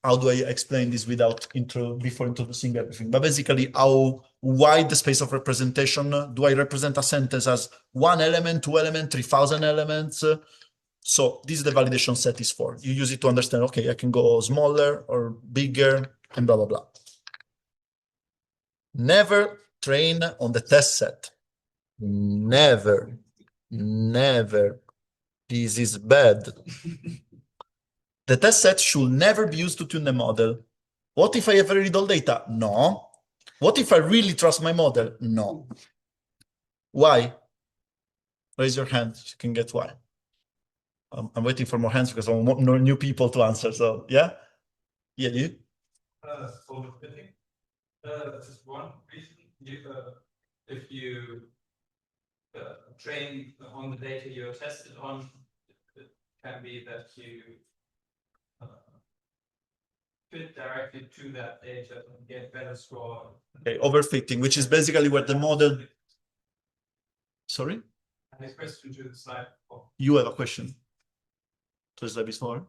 how do I explain this without before introducing everything? But basically, how wide the space of representation. Do I represent a sentence as 1 element, 2 elements, 3,000 elements? So this is the validation set is for. You use it to understand, okay, I can go smaller or bigger and blah, blah, blah. Never train on the test set. Never. This is bad. The test set should never be used to tune the model. What if I have very little data? No. What if I really trust my model? No. Why? Raise your hand. You can get why. I'm waiting for more hands because I want more new people to answer. So yeah, you.
Overfitting. Just one reason. If you train on the data you're tested on, it can be that you fit directly to that data and get better score.
Okay, overfitting, which is basically where the model. Sorry?
And a question to the slide before.
You have a question to the slide before?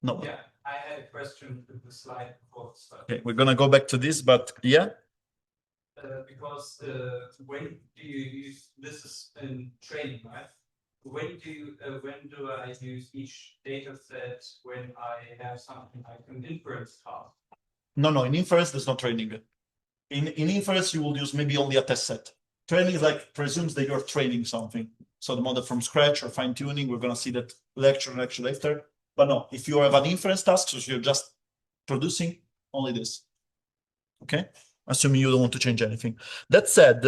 No.
Yeah, I had a question to the slide before the slide.
Okay, we're gonna go back to this, but yeah.
Because when do you use this is in training, right? When do I use each data set when I have something like an inference task?
No, in inference there's no training. In inference you will use maybe only a test set. Training is like presumes that you're training something. So the model from scratch or fine tuning, we're gonna see that lecture later. But no, if you have an inference task, so you're just producing only this. Okay, assuming you don't want to change anything. That said,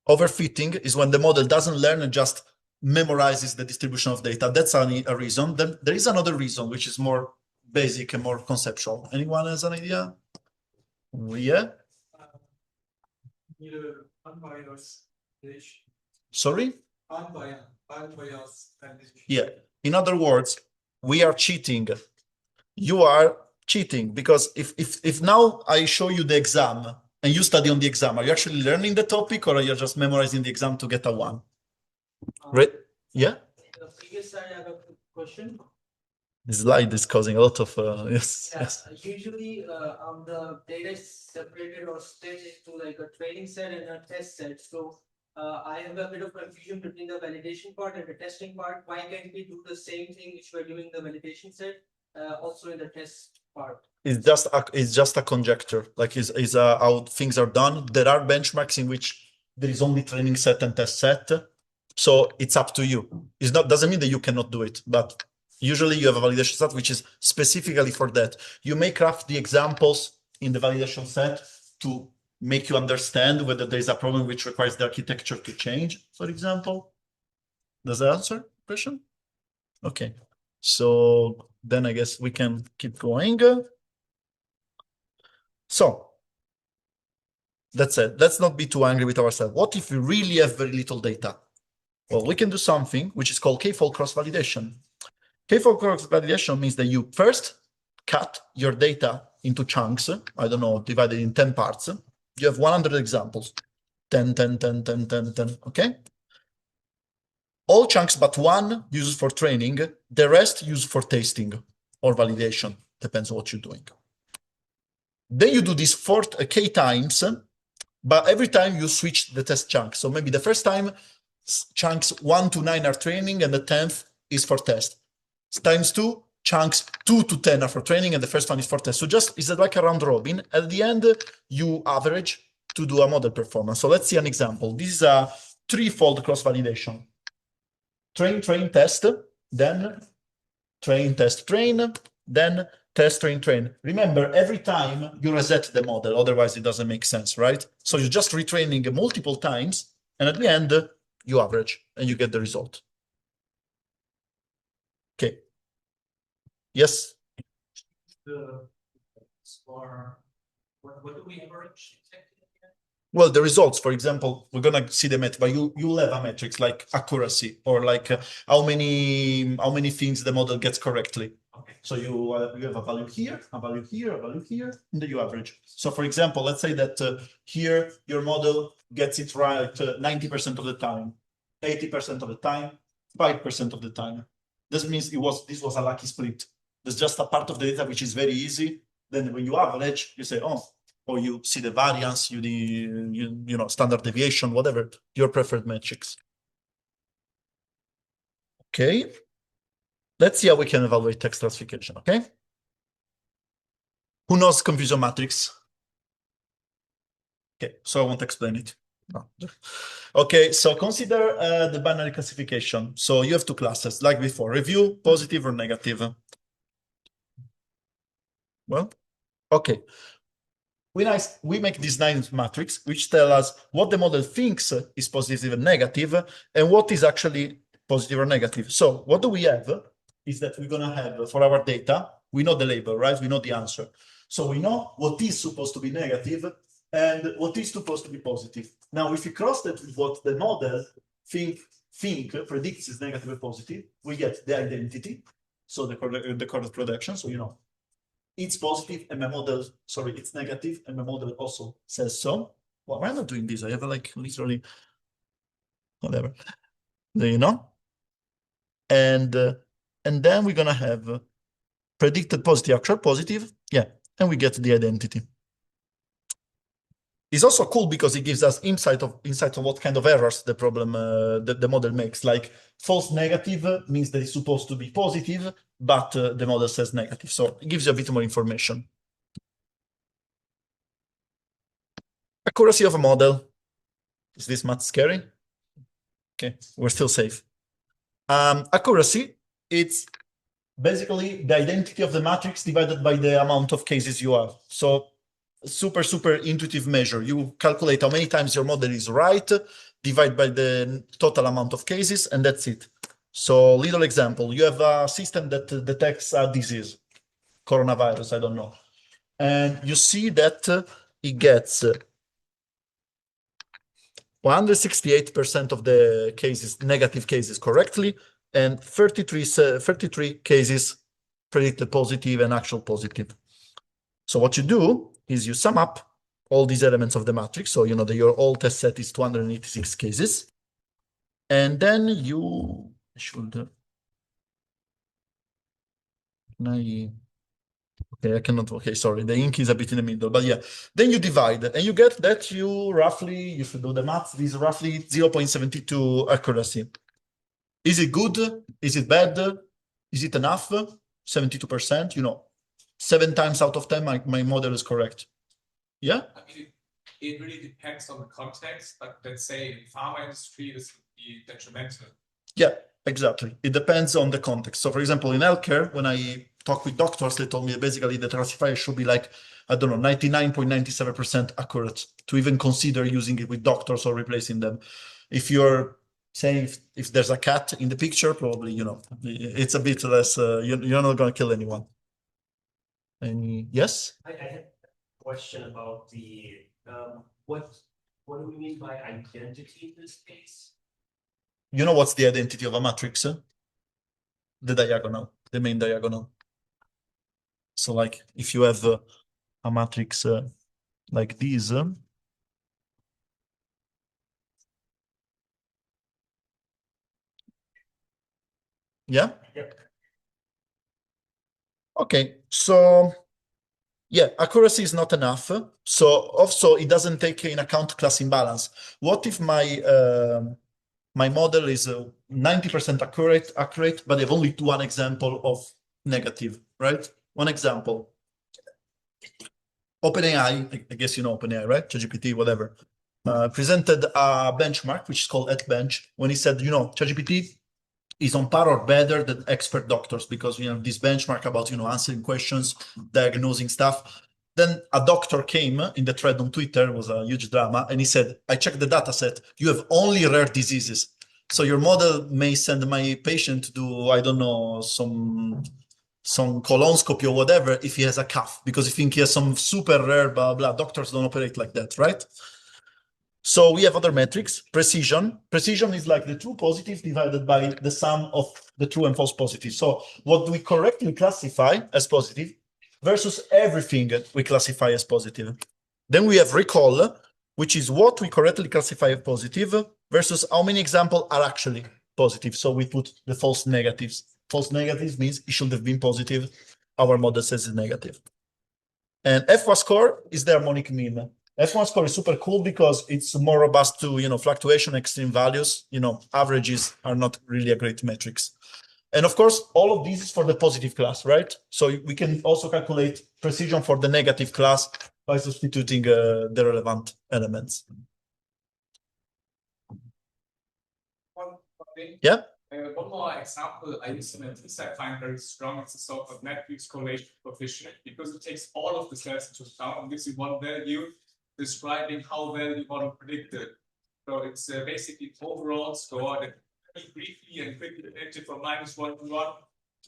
overfitting is when the model doesn't learn and just memorizes the distribution of data. That's a reason. Then there is another reason, which is more basic and more conceptual. Anyone has an idea? Yeah? Sorry? Yeah. In other words, we are cheating. You are cheating because if now I show you the exam and you study on the exam, are you actually learning the topic or are you just memorizing the exam to get a 1? Right? Yeah?
Previous I have a question.
This slide is causing a lot of yes.
Yeah,
Yes.
usually the data is separated or split into like a training set and a test set. So I have a bit of confusion between the validation part and the testing part. Why can't we do the same thing which we're doing in the validation set also in the test part?
It's just a conjecture, like is how things are done. There are benchmarks in which there is only training set and test set, so it's up to you. It's not doesn't mean that you cannot do it, but usually you have a validation set which is specifically for that. You may craft the examples in the validation set to make you understand whether there is a problem which requires the architecture to change, for example. Does that answer the question? Okay, so then I guess we can keep going. So that's it. Let's not be too angry with ourselves. What if we really have very little data? Well, we can do something which is called k-fold cross-validation. K-fold cross-validation means that you first cut your data into chunks, I don't know, divided in 10 parts. You have 100 examples, 10, 10, 10, 10, 10, 10, okay? All chunks but one used for training, the rest used for testing or validation, depends on what you're doing. Then you do this k times, but every time you switch the test chunk. So maybe the first time chunks 1 to 9 are training and the 10th is for test. Times 2, chunks 2 to 10 are for training and the first one is for test. So just is like a round robin. At the end, you average to do a model performance. So let's see an example. This is a threefold cross-validation. Train, train, test, then train, test, train, then test, train, train. Remember, every time you reset the model, otherwise it doesn't make sense, right? So you're just retraining multiple times, and at the end, you average, and you get the result. Okay. Yes?
What do we average?
Well, the results, for example, we're gonna see the metric, but you'll have a metrics like accuracy or like how many things the model gets correctly.
Okay.
So you have a value here, a value here, a value here, and then you average. So for example, let's say that here your model gets it right 90% of the time, 80% of the time, 5% of the time. This means this was a lucky split. There's just a part of the data which is very easy. Then when you average, you say, oh, or you see the variance, you know, standard deviation, whatever, your preferred metrics. Okay. Let's see how we can evaluate text classification, okay? Who knows confusion matrix? Okay, so I won't explain it. No. Okay, so consider the binary classification. So you have two classes, like before, review, positive or negative. Well, okay. We make this nice matrix, which tell us what the model thinks is positive and negative, and what is actually positive or negative. So what do we have is that we're gonna have for our data, we know the label, right? We know the answer. So we know what is supposed to be negative and what is supposed to be positive. Now, if we cross that with what the model predicts is negative or positive, we get the identity, so the correct production, so you know, it's positive and my model, sorry, it's negative and my model also says so. Well, why am I doing this? I have like literally whatever, you know? And then we're gonna have predicted positive, actual positive, yeah, and we get the identity. It's also cool because it gives us insight of what kind of errors the problem the model makes. Like false negative means that it's supposed to be positive, but the model says negative. So it gives you a bit more information. Accuracy of a model. Is this much scary? Okay, we're still safe. Accuracy, it's basically the identity of the matrix divided by the amount of cases you have. So super intuitive measure. You calculate how many times your model is right, divide by the total amount of cases, and that's it. So little example, you have a system that detects a disease, coronavirus, I don't know. And you see that it gets 168% of the cases, negative cases correctly, and 33 cases predicted positive and actual positive. So what you do is you sum up all these elements of the matrix. So you know that your whole test set is 286 cases. And then you should Okay, I cannot. Okay, sorry. The ink is a bit in the middle, but yeah. Then you divide, and you get that you roughly, if you do the math, this is roughly 0.72 accuracy. Is it good? Is it bad? Is it enough? 72%. 7 times out of 10, my model is correct. Yeah.
I mean, it really depends on the context, but let's say in pharma industry, this would be detrimental.
Yeah, exactly. It depends on the context. So, for example, in healthcare, when I talk with doctors, they told me basically the classifier should be like, I don't know, 99.97% accurate to even consider using it with doctors or replacing them. If you're saying if there's a cat in the picture, probably, it's a bit less, you're not going to kill anyone. Yes?
I had a question about the, what do we mean by identity in this case?
You know what's the identity of a matrix? The diagonal, the main diagonal. So like if you have a matrix like this, yeah?
Yep.
Okay, so yeah, accuracy is not enough. So also it doesn't take in account class imbalance. What if my model is 90% accurate, but I have only one example of negative, right? One example. OpenAI, I guess you know OpenAI, right? ChatGPT, whatever, presented a benchmark, which is called @bench, when he said, ChatGPT is on par or better than expert doctors because we have this benchmark about, answering questions, diagnosing stuff. Then a doctor came in the thread on Twitter, it was a huge drama, and he said, I checked the data set, you have only rare diseases. So your model may send my patient to do, I don't know, some colonoscopy or whatever if he has a cough, because you think he has some super rare blah blah. Doctors don't operate like that, right? So we have other metrics. Precision is like the true positive divided by the sum of the true and false positives. So what we correctly classify as positive versus everything we classify as positive. Then we have recall, which is what we correctly classify as positive versus how many examples are actually positive. So we put the false negatives. False negatives means it should have been positive. Our model says it's negative. And F1 score is the harmonic mean. F1 score is super cool because it's more robust to, fluctuation, extreme values. Averages are not really a great metrics. And of course, all of this is for the positive class, right? So we can also calculate precision for the negative class by substituting the relevant elements.
One thing.
Yeah.
One more example I use in a test I find very strong. It's a sort of Matthews correlation coefficient because it takes all of the cells into account and gives you one value describing how well you want to predict it. So it's basically overall score that very briefly and quickly predicted from -1 to 1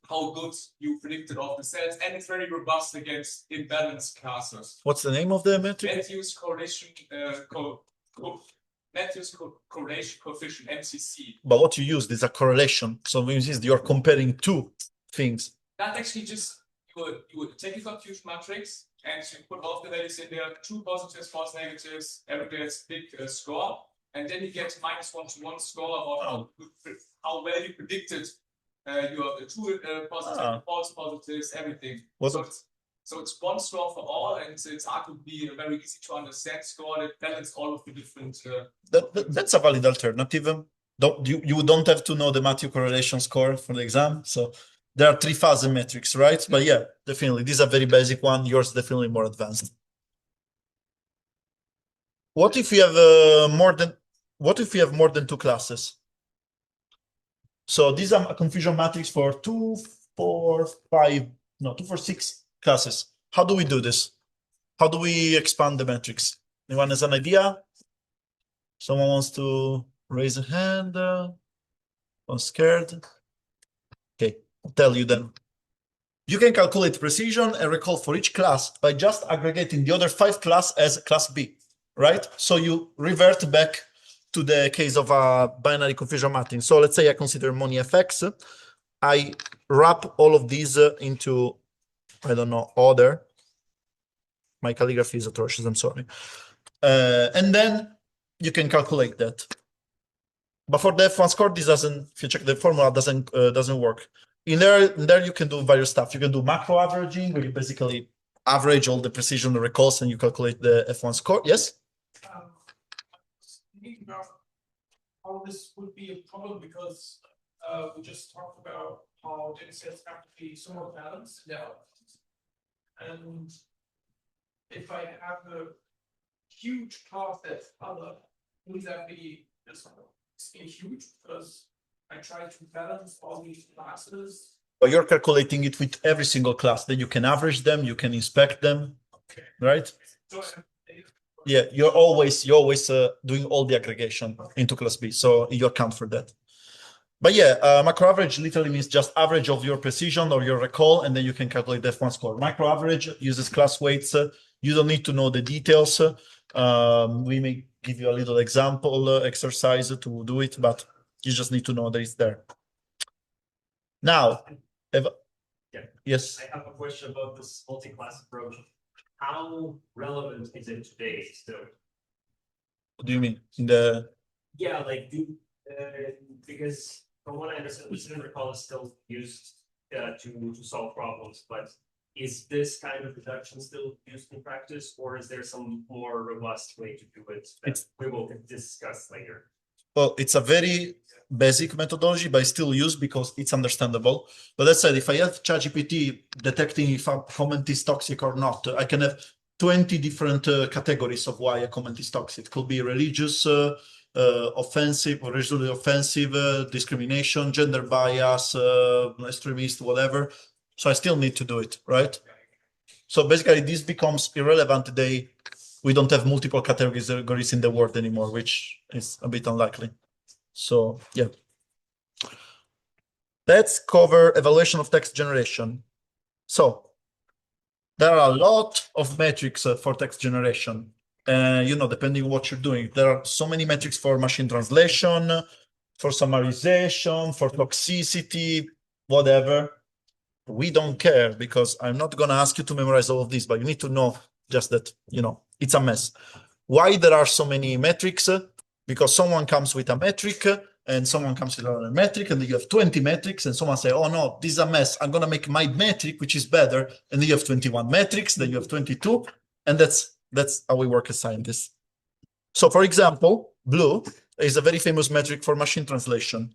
how good you predicted of the cells, and it's very robust against imbalanced classes.
What's the name of the metric?
Matthews correlation correlation coefficient, MCC.
But what you use is a correlation. So means you're comparing two things.
That actually just you would take a confusion matrix and you put all of the values in there, true positives, false negatives, every big score, and then you get -1 to 1 score about how well you predicted your true positive, false positives, everything. So it's one score for all, and it's arguably a very easy to understand score that balances all of the different.
That's a valid alternative. You don't have to know the Matthew correlation score for the exam. So there are 3 fuzzy metrics, right? But yeah, definitely, this is a very basic one. Yours is definitely more advanced. What if you have more than 2 classes? So these are a confusion matrix for 2, 4, 5, no, 2, 4, 6 classes. How do we do this? How do we expand the matrix? Anyone has an idea? Someone wants to raise a hand? I'm scared. Okay, I'll tell you then. You can calculate precision and recall for each class by just aggregating the other 5 classes as class B, right? So you revert back to the case of a binary confusion matrix. So let's say I consider money FX. I wrap all of these into, I don't know, order. My calligraphy is atrocious, I'm sorry. And then you can calculate that. But for the F1 score, this doesn't, if you check the formula, doesn't work. in there you can do various stuff. You can do macro averaging, where you basically average all the precision recalls and you calculate the F1 score. Yes?
Thinking about how this would be a problem because we just talked about how data sets have to be somewhat balanced. Yeah. And if I have a huge class that's other, would that be huge because I try to balance all these classes?
But you're calculating it with every single class. Then you can average them, you can inspect them, right?
So
Yeah, you're always doing all the aggregation into class B, so you account for that. But yeah, macro average literally means just average of your precision or your recall, and then you can calculate the F1 score. Micro average uses class weights. You don't need to know the details. We may give you a little example exercise to do it, but you just need to know that it's there. Now, yes.
I have a question about this multi-class approach. How relevant is it today still?
What do you mean?
Yeah, like because from what I understand, precision recall is still used to solve problems, but is this kind of deduction still used in practice, or is there some more robust way to do it that we will discuss later?
Well, it's a very basic methodology, but it's still used because it's understandable. But that said, if I have ChatGPT detecting if a comment is toxic or not, I can have 20 different categories of why a comment is toxic. It could be religious, offensive or racially offensive, discrimination, gender bias, extremist, whatever. So I still need to do it, right? So basically, this becomes irrelevant today. We don't have multiple categories in the world anymore, which is a bit unlikely. So yeah. Let's cover evaluation of text generation. So there are a lot of metrics for text generation. Depending on what you're doing, there are so many metrics for machine translation, for summarization, for toxicity, whatever. We don't care because I'm not going to ask you to memorize all of this, but you need to know just that, it's a mess. Why there are so many metrics? Because someone comes with a metric and someone comes with another metric, and then you have 20 metrics, and someone say, oh no, this is a mess. I'm going to make my metric, which is better. And then you have 21 metrics, then you have 22. And that's how we work as scientists. So for example, BLUE is a very famous metric for machine translation.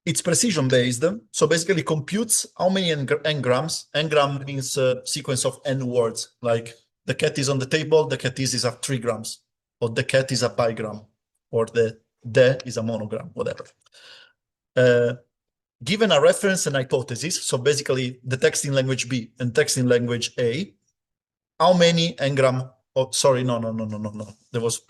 It's precision based, so basically computes how many n-grams. N-gram means a sequence of n words, like the cat is on the table, the cat is at 3 grams, or the cat is a bigram, or the is a monogram, whatever. Given a reference and hypothesis, so basically the text in language B and text in language A, how many n-gram, there was,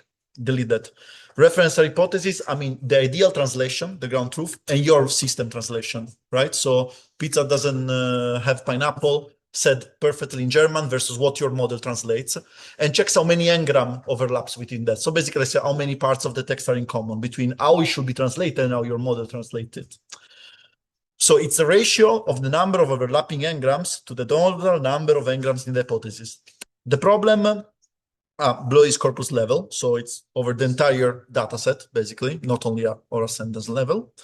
delete that. Reference hypothesis, I mean the ideal translation, the ground truth, and your system translation, right? So pizza doesn't have pineapple, said perfectly in German versus what your model translates, and checks how many n-gram overlaps within that. So basically, say how many parts of the text are in common between how it should be translated and how your model translated. So it's a ratio of the number of overlapping n-grams to the total number of n-grams in the hypothesis. The problem, BLUE is corpus level, so it's over the entire data set, basically, not only or a sentence level.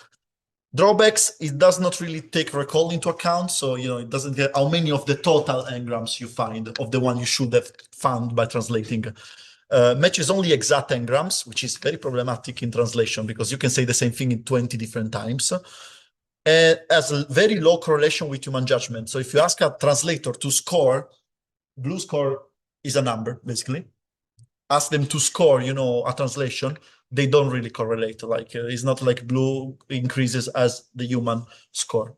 Drawbacks, it does not really take recall into account, so it doesn't get how many of the total n-grams you find of the one you should have found by translating. Matches only exact n-grams, which is very problematic in translation because you can say the same thing in 20 different times. Has a very low correlation with human judgment. So if you ask a translator to score, BLUE score is a number, basically. Ask them to score, a translation, they don't really correlate. Like it's not like BLUE increases as the human score.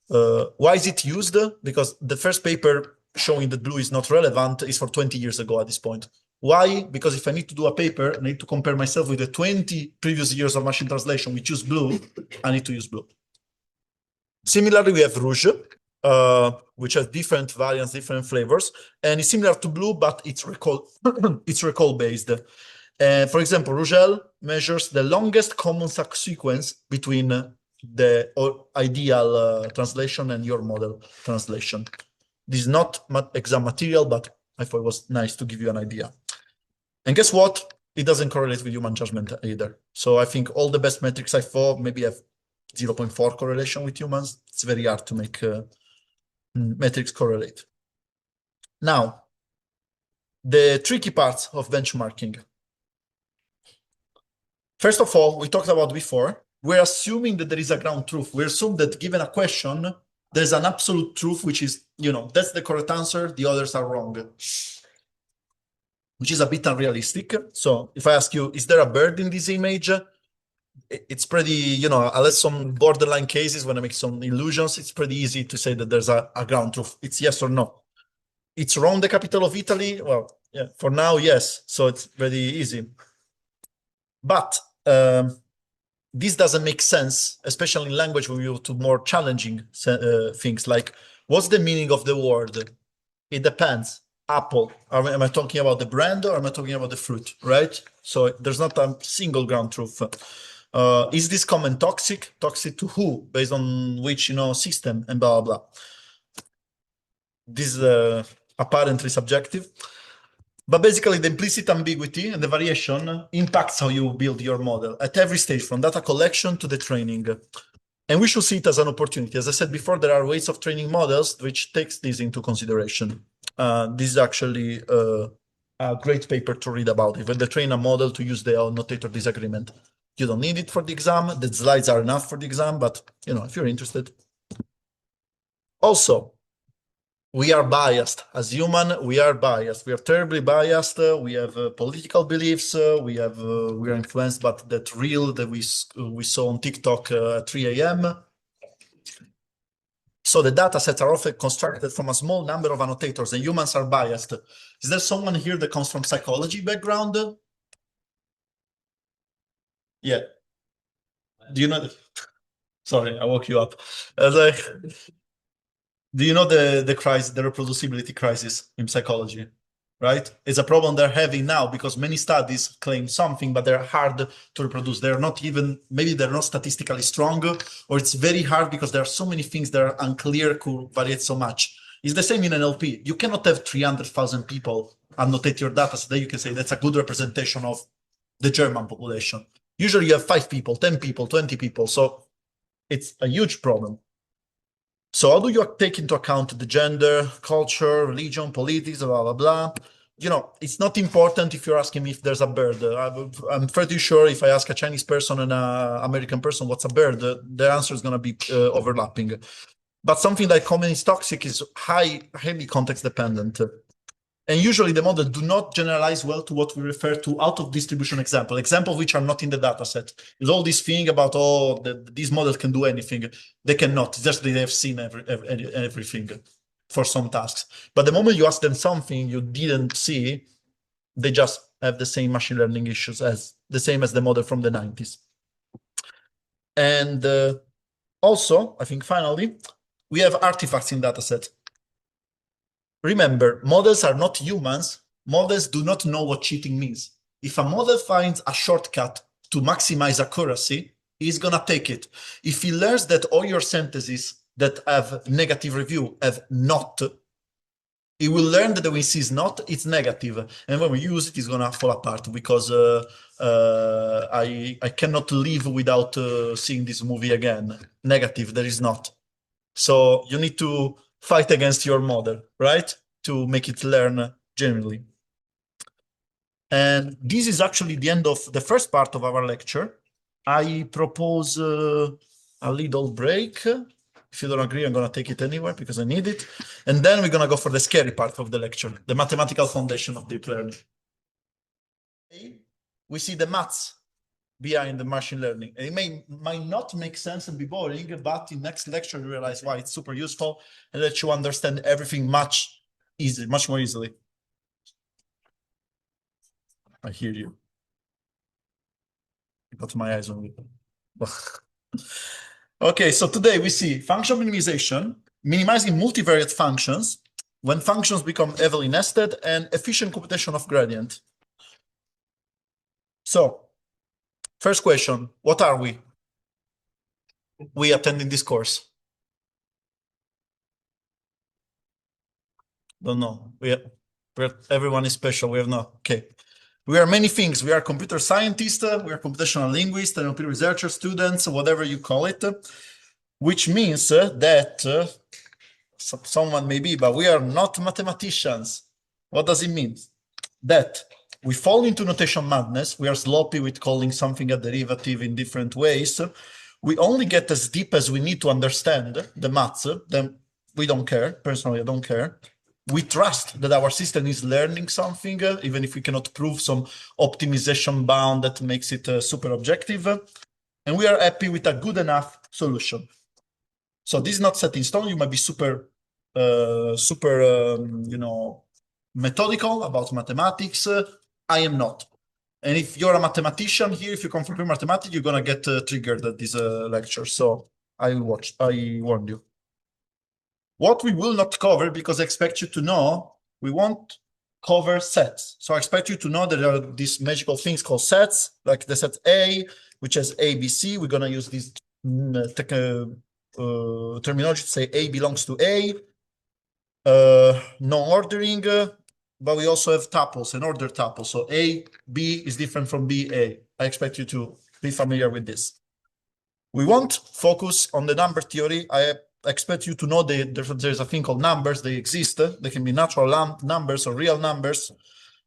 Why is it used? Because the first paper showing that BLUE is not relevant is for 20 years ago at this point. Why? Because if I need to do a paper, I need to compare myself with the 20 previous years of machine translation, which use BLUE, I need to use BLUE. Similarly, we have Rouge, which has different variants, different flavors, and it's similar to BLUE, but it's recall based. For example, Rougel measures the longest common sequence between the ideal translation and your model translation. This is not exam material, but I thought it was nice to give you an idea. And guess what? It doesn't correlate with human judgment either. So I think all the best metrics I thought maybe have 0.4 correlation with humans. It's very hard to make metrics correlate. Now, the tricky part of benchmarking. First of all, we talked about before, we're assuming that there is a ground truth. We assume that given a question, there's an absolute truth, which is, that's the correct answer, the others are wrong, which is a bit unrealistic. So if I ask you, is there a bird in this image? It's pretty, unless some borderline cases when I make some illusions, it's pretty easy to say that there's a ground truth. It's yes or no. It's Rome, the capital of Italy? Well, yeah, for now, yes. So it's very easy. But this doesn't make sense, especially in language when we go to more challenging things like, what's the meaning of the word? It depends. Apple. Am I talking about the brand or am I talking about the fruit, right? So there's not a single ground truth. Is this comment toxic? Toxic to who? Based on which, system and blah, blah, blah. This is apparently subjective. But basically, the implicit ambiguity and the variation impacts how you build your model at every stage, from data collection to the training. And we should see it as an opportunity. As I said before, there are ways of training models which takes this into consideration. This is actually a great paper to read about. If you train a model to use the annotator disagreement, you don't need it for the exam. The slides are enough for the exam, but if you're interested. Also, we are biased as human. We are biased. We are terribly biased. We have political beliefs. We are influenced by that reel that we saw on TikTok at 3 a.m. So the data sets are often constructed from a small number of annotators, and humans are biased. Is there someone here that comes from psychology background? Yeah. Do you know? Sorry, I woke you up. Do you know the crisis, the reproducibility crisis in psychology, right? It's a problem they're having now because many studies claim something, but they're hard to reproduce. They're not even, maybe they're not statistically strong, or it's very hard because there are so many things that are unclear, could vary so much. It's the same in NLP. You cannot have 300,000 people annotate your data so that you can say that's a good representation of the German population. Usually you have 5 people, 10 people, 20 people. So it's a huge problem. So how do you take into account the gender, culture, religion, politics, blah, blah, blah? It's not important if you're asking me if there's a bird. I'm pretty sure if I ask a Chinese person and an American person what's a bird, the answer is going to be overlapping. But something like comment is toxic is highly context dependent. And usually the model do not generalize well to what we refer to out of distribution examples which are not in the data set. There's all this thing about, these models can do anything. They cannot, it's just they have seen everything for some tasks. But the moment you ask them something you didn't see, they just have the same machine learning issues as the same as the model from the 90s. And also, I think finally, we have artifacts in data set. Remember, models are not humans. Models do not know what cheating means. If a model finds a shortcut to maximize accuracy, he's going to take it. If he learns that all your sentences that have negative review have not, he will learn that when he sees not, it's negative. And when we use it, it's going to fall apart because I cannot live without seeing this movie again. Negative, there is not. So you need to fight against your model, right? To make it learn genuinely. And this is actually the end of the first part of our lecture. I propose a little break. If you don't agree, I'm going to take it anywhere because I need it. And then we're going to go for the scary part of the lecture, the mathematical foundation of deep learning. We see the maths behind the machine learning. It might not make sense and be boring, but in next lecture, you realize why it's super useful and let you understand everything much more easily. I hear you. I got my eyes on you. Okay, so today we see function minimization, minimizing multivariate functions when functions become heavily nested, and efficient computation of gradient. So, first question, what are we? We attending this course? Don't know. Everyone is special. We have no. Okay. We are many things. We are computer scientists, we are computational linguists, NLP researchers, students, whatever you call it, which means that someone may be, but we are not mathematicians. What does it mean? That we fall into notation madness. We are sloppy with calling something a derivative in different ways. We only get as deep as we need to understand the maths. Then we don't care. Personally, I don't care. We trust that our system is learning something, even if we cannot prove some optimization bound that makes it super objective. And we are happy with a good enough solution. So this is not set in stone. You might be super, methodical about mathematics. I am not. And if you're a mathematician here, if you come from pure mathematics, you're gonna get triggered at this lecture. So I warned you. What we will not cover, because I expect you to know, we won't cover sets. So I expect you to know that there are these magical things called sets, like the set A, which has A, B, C. We're gonna use this terminology to say A belongs to A. No ordering, but we also have tuples and ordered tuples. So A, B is different from B, A. I expect you to be familiar with this. We won't focus on the number theory. I expect you to know there's a thing called numbers. They exist. They can be natural numbers or real numbers.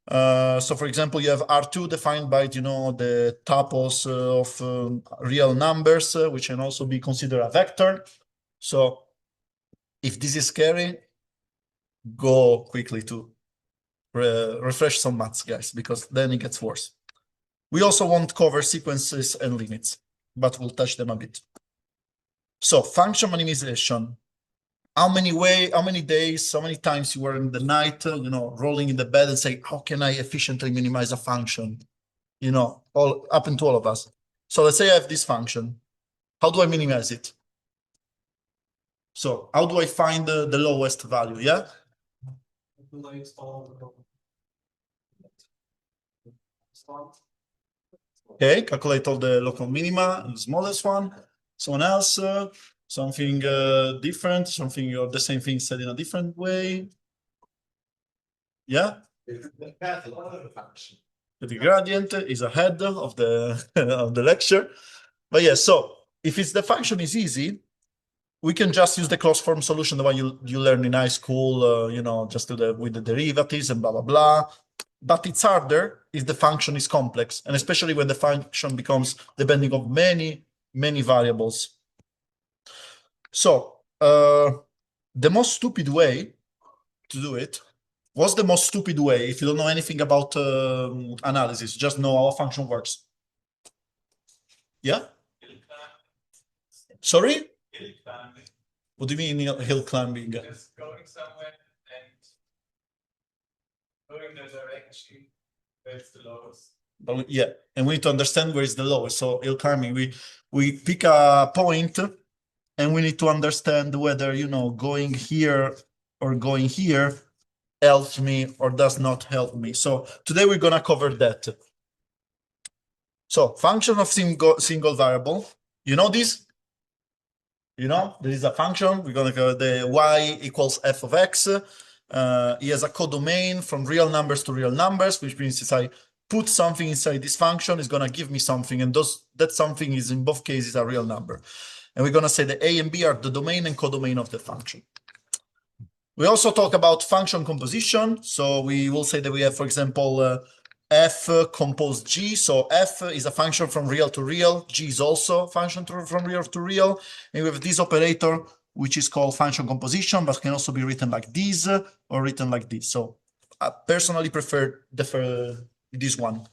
So for example, you have R2 defined by, the tuples of real numbers, which can also be considered a vector. So if this is scary, go quickly to refresh some maths, guys, because then it gets worse. We also won't cover sequences and limits, but we'll touch them a bit. So function minimization. How many days, how many times you were in the night, rolling in the bed and say, how can I efficiently minimize a function? All happened to all of us. So let's say I have this function. How do I minimize it? So how do I find the lowest value? Yeah. Okay, calculate all the local minima, the smallest one. Someone else, something different, something or the same thing said in a different way. Yeah. The gradient is ahead of the of the lecture, but yeah. So if the function is easy, we can just use the closed form solution, the one you learn in high school. Just with the derivatives and blah blah blah. But it's harder if the function is complex, and especially when the function becomes depending on many variables. So the most stupid way to do it. What's the most stupid way if you don't know anything about analysis? Just know how a function works. Yeah? Sorry? What do you mean hill climbing?
Just going somewhere and going the direction where it's the lowest.
But yeah, and we need to understand where is the lowest. So hill climbing, we pick a point and we need to understand whether, going here or going here helps me or does not help me. So today we're gonna cover that. So function of single variable. You know this? There is a function. We're gonna go the y equals f of x. It has a codomain from real numbers to real numbers, which means if I put something inside this function, it's gonna give me something, and that something is in both cases a real number. And we're gonna say that a and b are the domain and codomain of the function. We also talk about function composition. So we will say that we have, for example, f composed g. So f is a function from real to real. G is also a function from real to real. And we have this operator, which is called function composition, but can also be written like this or written like this. So I personally prefer this one,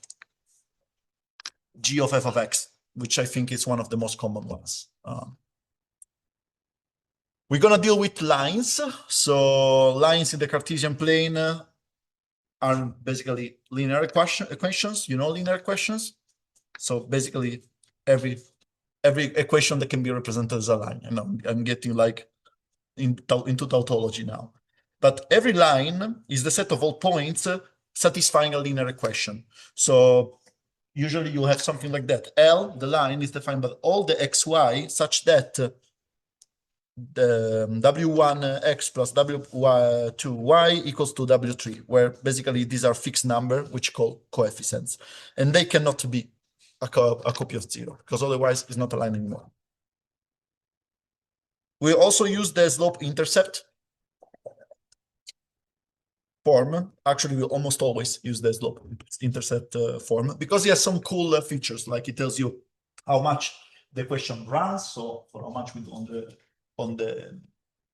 g of f of x, which I think is one of the most common ones. We're gonna deal with lines. So lines in the Cartesian plane are basically linear equations. Linear equations. So basically, every equation that can be represented as a line. And I'm getting like into tautology now. But every line is the set of all points satisfying a linear equation. So usually you have something like that. L, the line, is defined by all the xy such that the w1x plus w2y equals to w3, where basically these are fixed number, which call coefficients, and they cannot be a copy of 0, because otherwise it's not a line anymore. We also use the slope intercept form. Actually, we almost always use the slope intercept form, because it has some cool features, like it tells you how much the equation runs, so for how much we do on the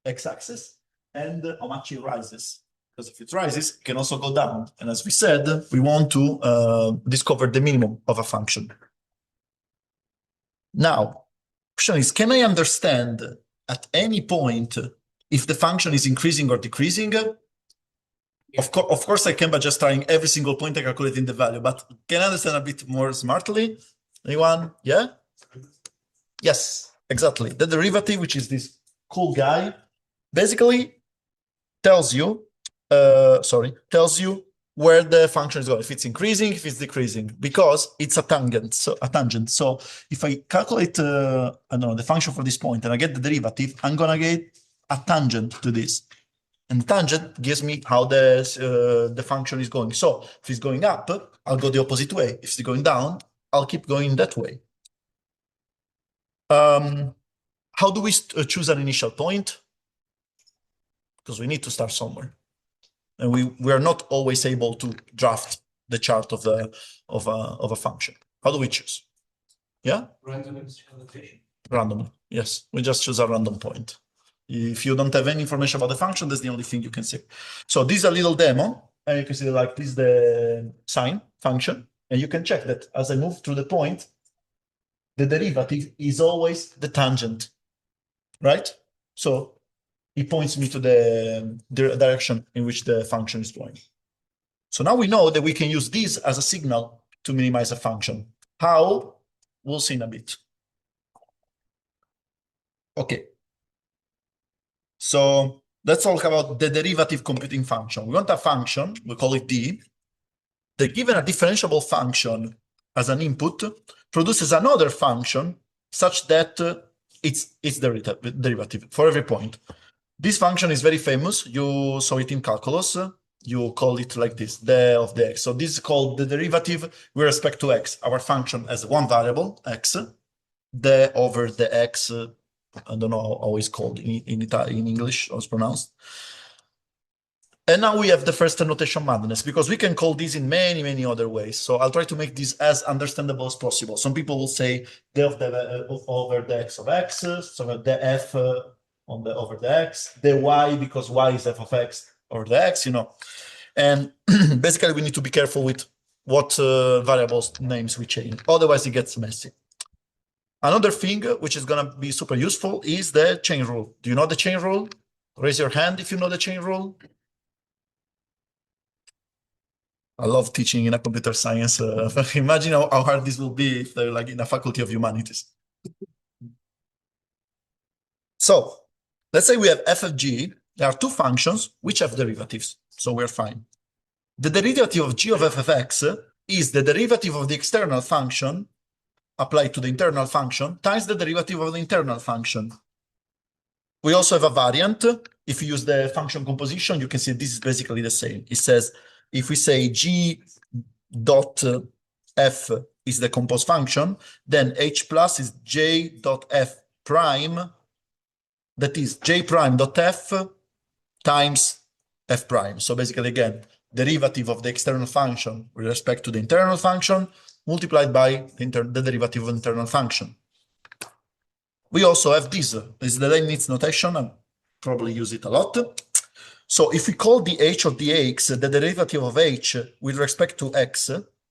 x-axis, and how much it rises. Because if it rises, it can also go down. And as we said, we want to discover the minimum of a function. Now, question is, can I understand at any point if the function is increasing or decreasing? Of course I can by just trying every single point and calculating the value, but can I understand a bit more smartly? Anyone? Yeah? Yes, exactly. The derivative, which is this cool guy, basically tells you where the function is going, if it's increasing, if it's decreasing, because it's a tangent. So if I calculate I don't know, the function for this point and I get the derivative, I'm gonna get a tangent to this. And the tangent gives me how the function is going. So if it's going up, I'll go the opposite way. If it's going down, I'll keep going that way. How do we choose an initial point? Because we need to start somewhere. And we are not always able to draft the chart of a function. How do we choose? Yeah?
Random initialization.
Random. Yes, we just choose a random point. If you don't have any information about the function, that's the only thing you can see. So this is a little demo, and you can see like this is the sine function, and you can check that as I move through the point, the derivative is always the tangent, right? So it points me to the direction in which the function is going. So now we know that we can use this as a signal to minimize a function. How? We'll see in a bit. Okay. So let's talk about the derivative computing function. We want a function, we call it D, that given a differentiable function as an input, produces another function such that it's derivative for every point. This function is very famous. You saw it in calculus. You call it like this, the of the x. So this is called the derivative with respect to x. Our function has one variable, x, the over the x, I don't know how it's called in English, how it's pronounced. And now we have the first notation madness, because we can call this in many, many other ways. So I'll try to make this as understandable as possible. Some people will say the of the over the x of x, so the f on the over the x, the y, because y is f of x over the x, you know. And basically we need to be careful with what variables names we change. Otherwise it gets messy. Another thing which is going to be super useful is the chain rule. Do you know the chain rule? Raise your hand if you know the chain rule. I love teaching in a computer science. Imagine how hard this will be if they're like in a faculty of humanities. So let's say we have f of g. There are two functions which have derivatives, so we're fine. The derivative of g of f of x is the derivative of the external function applied to the internal function times the derivative of the internal function. We also have a variant. If you use the function composition, you can see this is basically the same. It says, if we say g dot f is the composed function, then h plus is j dot f prime, that is j prime dot f times f prime. So basically, again, derivative of the external function with respect to the internal function multiplied by the derivative of the internal function. We also have this is the Leibniz notation. I probably use it a lot. So if we call the h of the x the derivative of h with respect to x,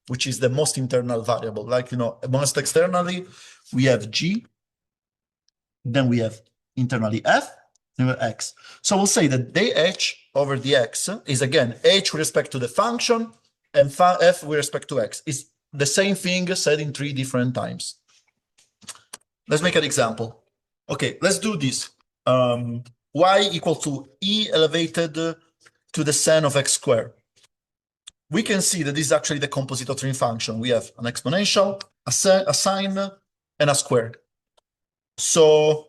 which is the most internal variable, like, you know, most externally, we have g, then we have internally f, and we have x. So we'll say that the h over the x is, again, h with respect to the function and f with respect to x. It's the same thing said in 3 different times. Let's make an example. Okay, let's do this. Y equal to e elevated to the sen of x squared. We can see that this is actually the composite of trig function. We have an exponential, a sine, and a square. So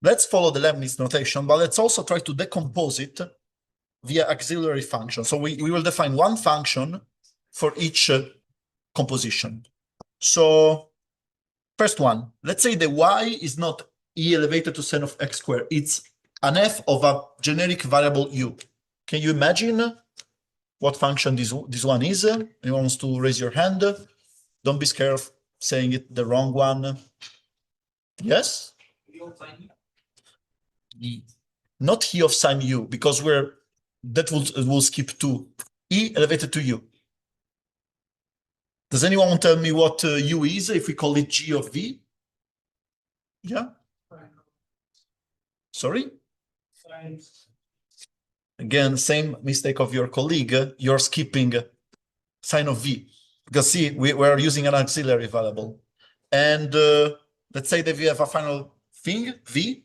let's follow the Leibniz notation, but let's also try to decompose it via auxiliary function. So we will define one function for each composition. So first one, let's say the y is not e elevated to sin of x squared. It's an f of a generic variable u. Can you imagine what function this one is? Anyone wants to raise your hand? Don't be scared of saying it the wrong one. Yes? Not e of sine u, because that will skip to e elevated to u. Does anyone tell me what u is if we call it g of v? Yeah? Sorry? Again, same mistake of your colleague. You're skipping sine of v. Because see, we're using an auxiliary variable. And let's say that we have a final thing, v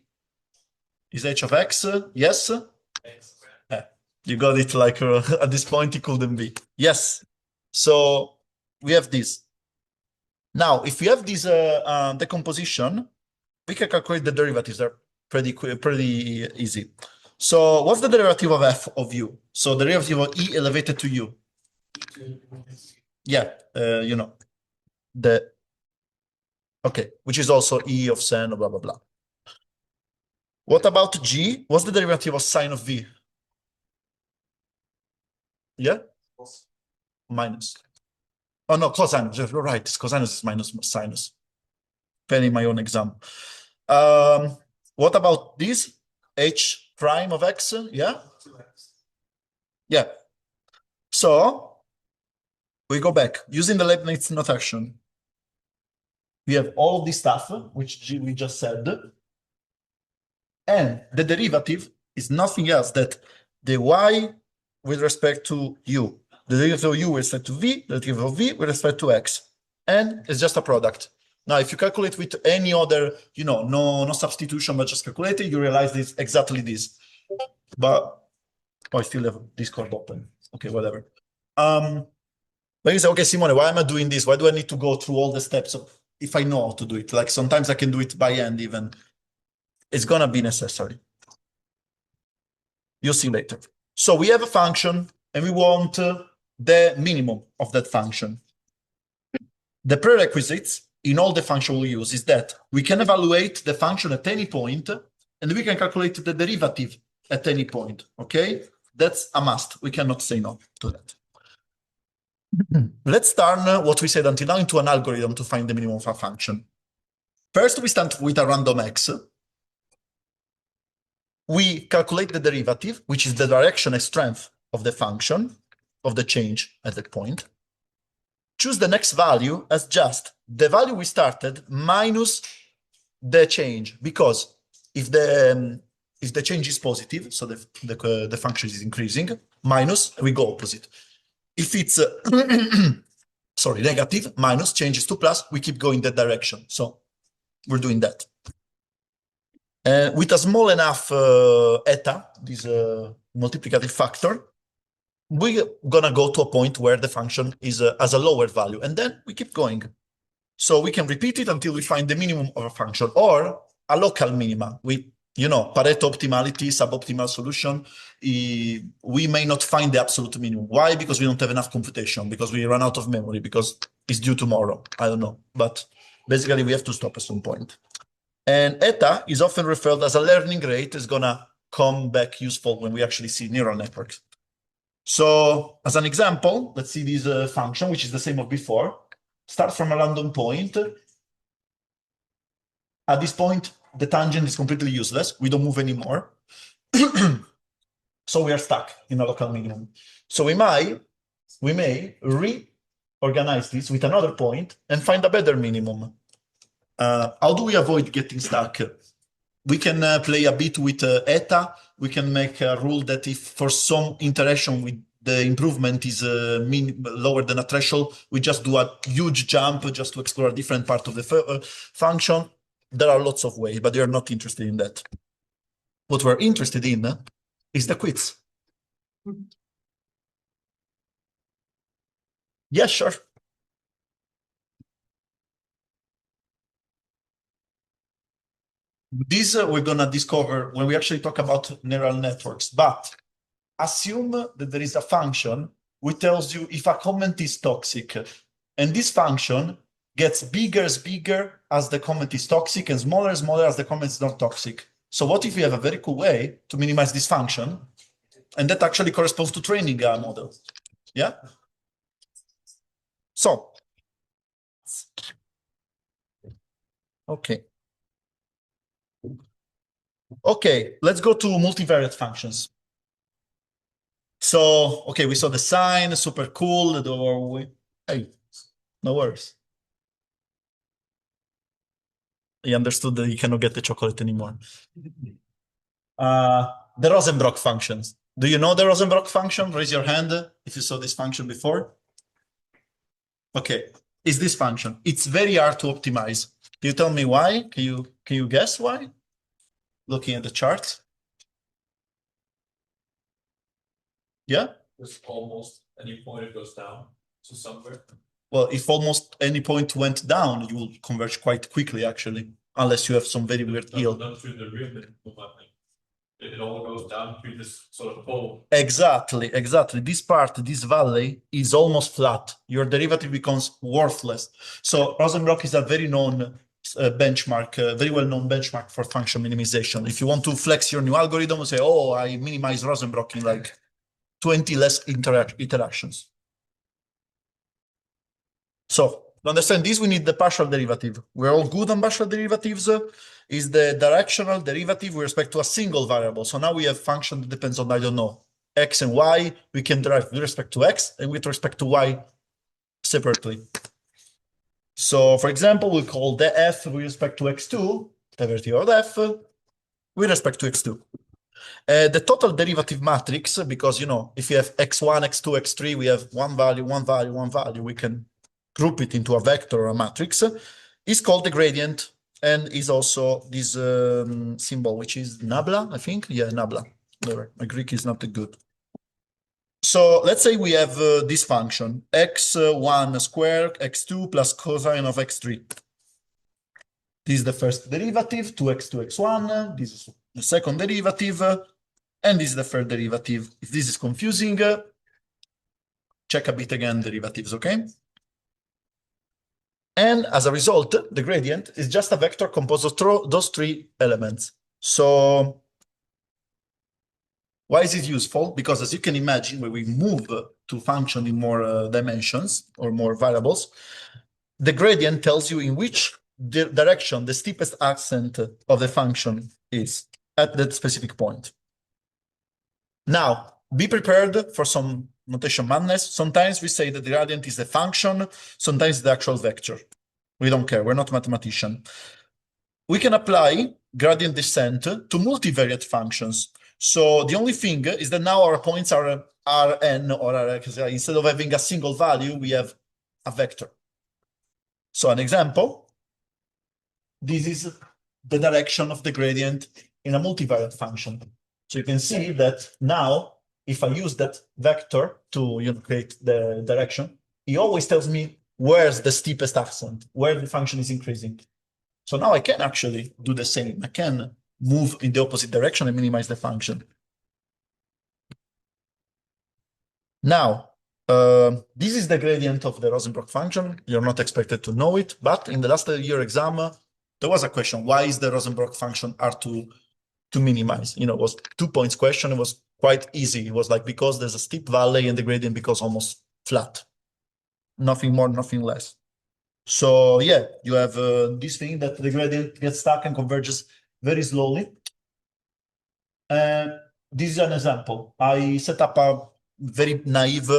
is h of x, yes? You got it like at this point it couldn't be. Yes. So we have this. Now, if we have this decomposition, we can calculate the derivatives. They're pretty easy. So what's the derivative of f of u? So the derivative of e elevated to u. Yeah, you know, okay, which is also e of sin, blah, blah, blah. What about g? What's the derivative of sine of v? Yeah? Minus. Oh, no, cosinus. You're right. Cosinus is minus sinus. Penny my own exam. What about this? H prime of x? Yeah? Yeah. So we go back. Using the Leibniz notation, we have all this stuff, which we just said. And the derivative is nothing else that the y with respect to u. The derivative of u with respect to v, the derivative of v with respect to x. And it's just a product. Now, if you calculate with any other, no substitution, but just calculate it, you realize this exactly this. But I still have Discord open. Okay, whatever. But you say, okay, Simone, why am I doing this? Why do I need to go through all the steps if I know how to do it? Like sometimes I can do it by hand even. It's gonna be necessary. You'll see later. So we have a function and we want the minimum of that function. The prerequisites in all the function we use is that we can evaluate the function at any point and we can calculate the derivative at any point, okay? That's a must. We cannot say no to that. Let's turn what we said until now into an algorithm to find the minimum of a function. First, we start with a random x. We calculate the derivative, which is the direction and strength of the function, of the change at that point. Choose the next value as just the value we started minus the change, because if the change is positive, so the function is increasing, minus, we go opposite. If it's negative, minus, changes to plus, we keep going that direction. So we're doing that. With a small enough eta, this multiplicative factor, we're gonna go to a point where the function is as a lower value, and then we keep going. So we can repeat it until we find the minimum of a function, or a local minima. Pareto optimality, suboptimal solution, we may not find the absolute minimum. Why? Because we don't have enough computation, because we run out of memory, because it's due tomorrow. I don't know. But basically, we have to stop at some point. And eta is often referred as a learning rate. It's going to come back useful when we actually see neural networks. So as an example, let's see this function, which is the same as before. Start from a random point. At this point, the tangent is completely useless. We don't move anymore. So we are stuck in a local minimum. So we may reorganize this with another point and find a better minimum. How do we avoid getting stuck? We can play a bit with eta. We can make a rule that if for some interaction with the improvement is lower than a threshold, we just do a huge jump just to explore a different part of the function. There are lots of ways, but we are not interested in that. What we're interested in is the quiz. Yeah, sure. This we're gonna discover when we actually talk about neural networks, but assume that there is a function which tells you if a comment is toxic, and this function gets bigger as the comment is toxic and smaller as the comment is not toxic. So what if we have a very cool way to minimize this function, and that actually corresponds to training a model? Yeah. So, okay. Okay, let's go to multivariate functions. So, okay, we saw the sign, super cool. Hey, no worries. He understood that you cannot get the chocolate anymore. The Rosenbrock functions. Do you know the Rosenbrock function? Raise your hand if you saw this function before. Okay, it's this function. It's very hard to optimize. Can you tell me why? Can you guess why? Looking at the charts. Yeah?
There's almost any point it goes down to somewhere.
Well, if almost any point went down, you will converge quite quickly, actually, unless you have some very weird yield.
Not through the real minimum, I think. It all goes down through this sort of pole.
Exactly. This part, this valley is almost flat. Your derivative becomes worthless. So Rosenbrock is a very known benchmark, very well-known benchmark for function minimization. If you want to flex your new algorithm, say, oh, I minimize Rosenbrock in like 20 less iterations. So to understand this, we need the partial derivative. We're all good on partial derivatives. Is the directional derivative with respect to a single variable. So now we have function that depends on, I don't know, x and y. We can derive with respect to x and with respect to y separately. So for example, we call the f with respect to x2, derivative of f with respect to x2. The total derivative matrix, because, you know, if you have x1, x2, x3, we have one value, we can group it into a vector or a matrix, is called the gradient, and is also this symbol, which is nabla, I think. Yeah, nabla. Whatever. My Greek is not good. So let's say we have this function, x1 squared, x2 plus cosine of x3. This is the first derivative, 2x, 2x1. This is the second derivative, and this is the third derivative. If this is confusing, check a bit again derivatives, okay? And as a result, the gradient is just a vector composed of those three elements. So why is it useful? Because as you can imagine, when we move to function in more dimensions or more variables, the gradient tells you in which direction the steepest ascent of the function is at that specific point. Now, be prepared for some notation madness. Sometimes we say that the gradient is the function, sometimes the actual vector. We don't care, we're not mathematicians. We can apply gradient descent to multivariate functions. So the only thing is that now our points are Rn, or instead of having a single value, we have a vector. So an example, this is the direction of the gradient in a multivariate function. So you can see that now, if I use that vector to create the direction, it always tells me where's the steepest ascent, where the function is increasing. So now I can actually do the same. I can move in the opposite direction and minimize the function. Now, this is the gradient of the Rosenbrock function. You're not expected to know it, but in the last year exam, there was a question, why is the Rosenbrock function hard to minimize? You know, it was 2 points question. It was quite easy. It was like, because there's a steep valley and the gradient becomes almost flat. Nothing more, nothing less. So yeah, you have this thing that the gradient gets stuck and converges very slowly. And this is an example. I set up a very naive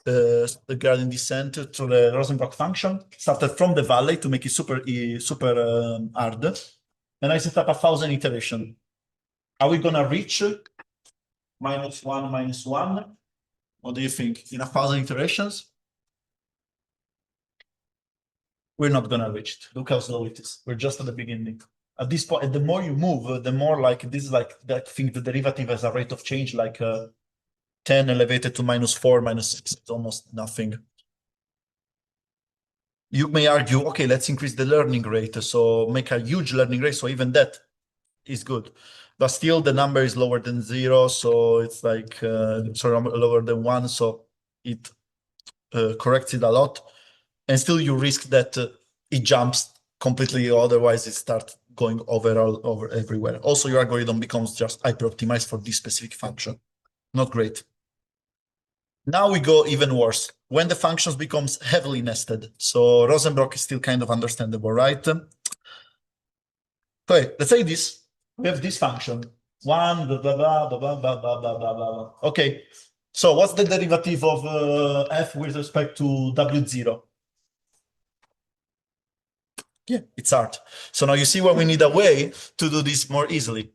gradient descent to the Rosenbrock function, started from the valley to make it super hard. And I set up 1,000 iterations. Are we gonna reach -1, -1? What do you think? In 1,000 iterations? We're not gonna reach it. Look how slow it is. We're just at the beginning. At this point, the more you move, the more like this is like that thing, the derivative has a rate of change like 10 elevated to -4, -6. It's almost nothing. You may argue, okay, let's increase the learning rate. So make a huge learning rate. So even that is good. But still the number is lower than 0, so it's like, sorry, lower than 1, so it corrects it a lot. And still you risk that it jumps completely, otherwise it starts going over everywhere. Also, your algorithm becomes just hyper-optimized for this specific function. Not great. Now we go even worse, when the functions becomes heavily nested. So Rosenbrock is still kind of understandable, right? Okay, let's say this. We have this function. 1, blah, blah, blah, blah, blah, blah, blah, blah, blah, blah. Okay, so what's the derivative of f with respect to W0? Yeah, it's hard. So now you see why we need a way to do this more easily.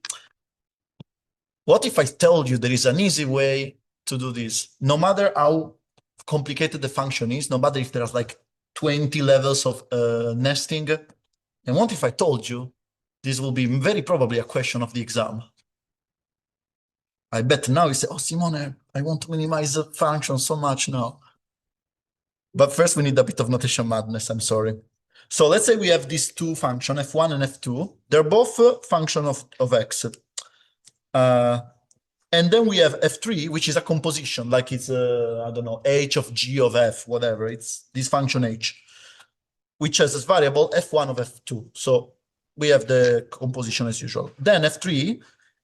What if I told you there is an easy way to do this? No matter how complicated the function is, no matter if there's like 20 levels of nesting, and what if I told you this will be very probably a question of the exam? I bet now you say, oh, Simone, I want to minimize the function so much now. But first we need a bit of notation madness, I'm sorry. So let's say we have these two functions, f1 and f2. They're both function of x. And then we have f3, which is a composition, like it's, I don't know, h of g of f, whatever. It's this function h, which has as variable f1 of f2. So we have the composition as usual. Then f3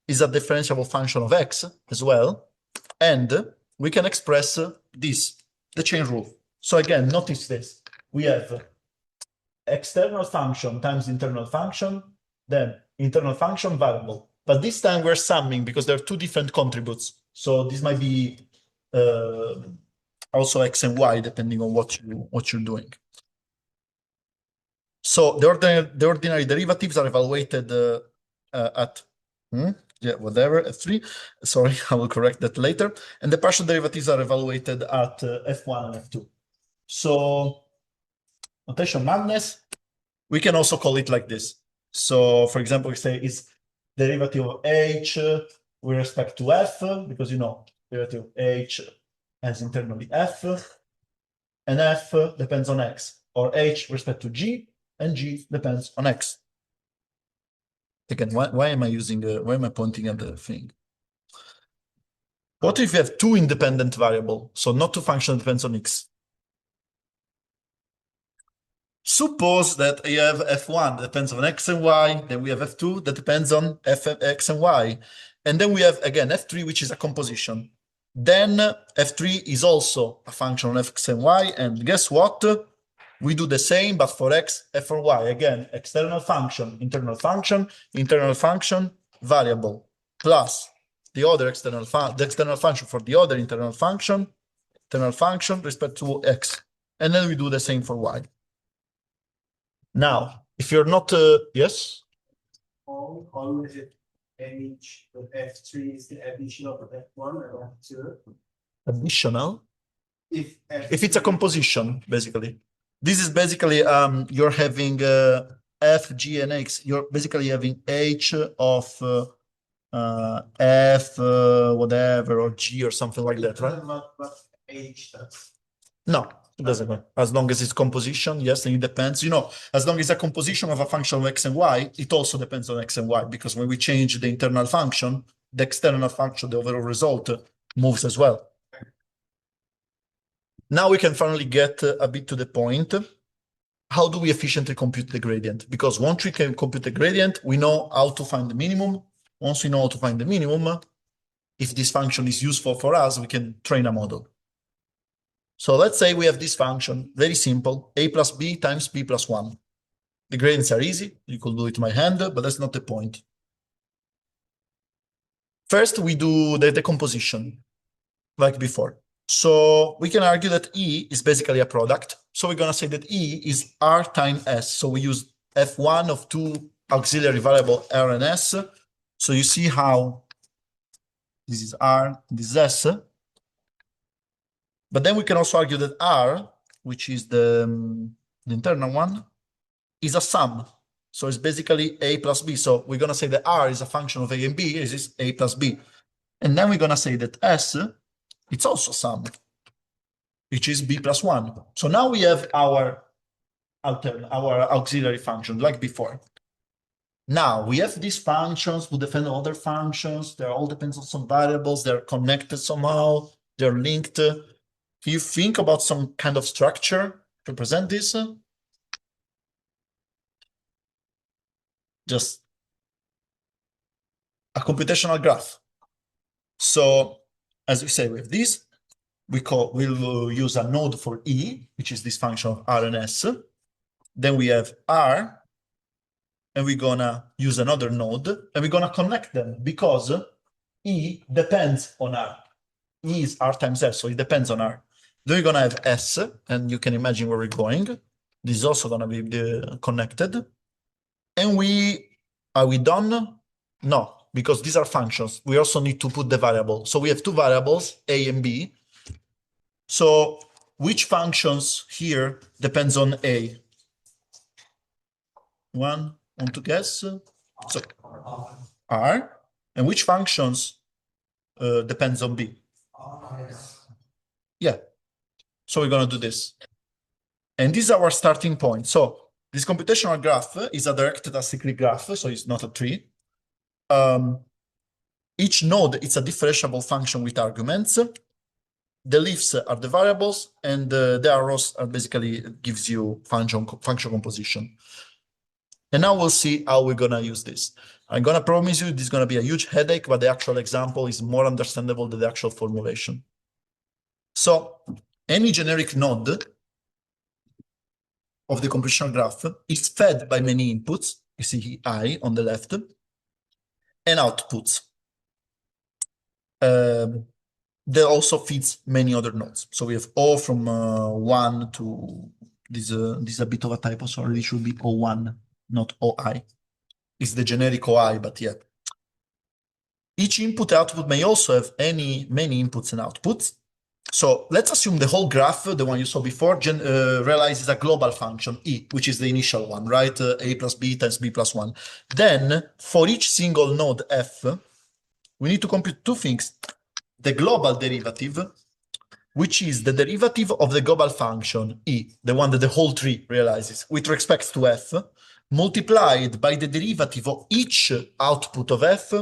is a differentiable function of x as well. And we can express this, the chain rule. So again, notice this. We have external function times internal function, then internal function variable. But this time we're summing because there are two different contributes. So this might be also x and y, depending on what you're doing. So the ordinary derivatives are evaluated at whatever, f3. Sorry, I will correct that later. And the partial derivatives are evaluated at f1 and f2. So notation madness, we can also call it like this. So for example, we say it's derivative of h with respect to f, because you know, derivative of h has internally f, and f depends on x, or h with respect to g, and g depends on x. Again, why am I pointing at the thing? What if you have two independent variables, so not two functions depends on x? Suppose that you have f1 that depends on x and y, then we have f2 that depends on x and y. And then we have, again, f3, which is a composition. Then f3 is also a function of x and y, and guess what? We do the same, but for x and for y. Again, external function, internal function, variable, plus the other external function for the other internal function respect to x. And then we do the same for y. Now, if you're not, yes?
All is it f3 is the addition of f1 or f2?
Additional?
If
it's a composition, basically. This is basically, you're having f, g, and x. You're basically having h of f, whatever, or g, or something like that, right?
But h does.
No, it doesn't matter. As long as it's composition, yes, and it depends. You know, as long as it's a composition of a function of x and y, it also depends on x and y, because when we change the internal function, the external function, the overall result, moves as well. Now we can finally get a bit to the point. How do we efficiently compute the gradient? Because once we can compute the gradient, we know how to find the minimum. Once we know how to find the minimum, if this function is useful for us, we can train a model. So let's say we have this function, very simple, a plus b times b plus 1. The gradients are easy. You could do it by hand, but that's not the point. First, we do the decomposition, like before. So we can argue that E is basically a product. So we're going to say that E is R times S. So we use F1 of two auxiliary variable R and S. So you see how this is R, this is S. But then we can also argue that R, which is the internal one, is a sum. So it's basically A plus B. So we're going to say that R is a function of A and B. This is A plus B. And then we're going to say that S, it's also sum, which is B plus 1. So now we have our auxiliary function like before. Now we have these functions who depend on other functions. They all depend on some variables. They're connected somehow. They're linked. Can you think about some kind of structure to present this? Just a computational graph. So as we say, with this, we'll use a node for E, which is this function of R and S. Then we have R, and we're gonna use another node, and we're gonna connect them because E depends on R. E is R times S, so it depends on R. Then we're gonna have S, and you can imagine where we're going. This is also gonna be connected. And are we done? No, because these are functions. We also need to put the variable. So we have two variables, A and B. So which functions here depends on A? Want to guess? So R. And which functions depends on B? Yeah. So we're going to do this. And this is our starting point. So this computational graph is a directed acyclic graph, so it's not a tree. Each node is a differentiable function with arguments. The leaves are the variables, and the arrows are basically gives you function composition. And now we'll see how we're gonna use this. I'm gonna promise you this is gonna be a huge headache, but the actual example is more understandable than the actual formulation. So any generic node of the computational graph is fed by many inputs. You see I on the left, and outputs. That also feeds many other nodes. So we have O from 1 to this is a bit of a typo, sorry, it should be O1, not OI. It's the generic OI, but yeah. Each input output may also have many inputs and outputs. So let's assume the whole graph, the one you saw before, realizes a global function, E, which is the initial one, right? A plus B times B plus 1. Then for each single node F, we need to compute two things. The global derivative, which is the derivative of the global function, E, the one that the whole tree realizes, with respect to F, multiplied by the derivative of each output of F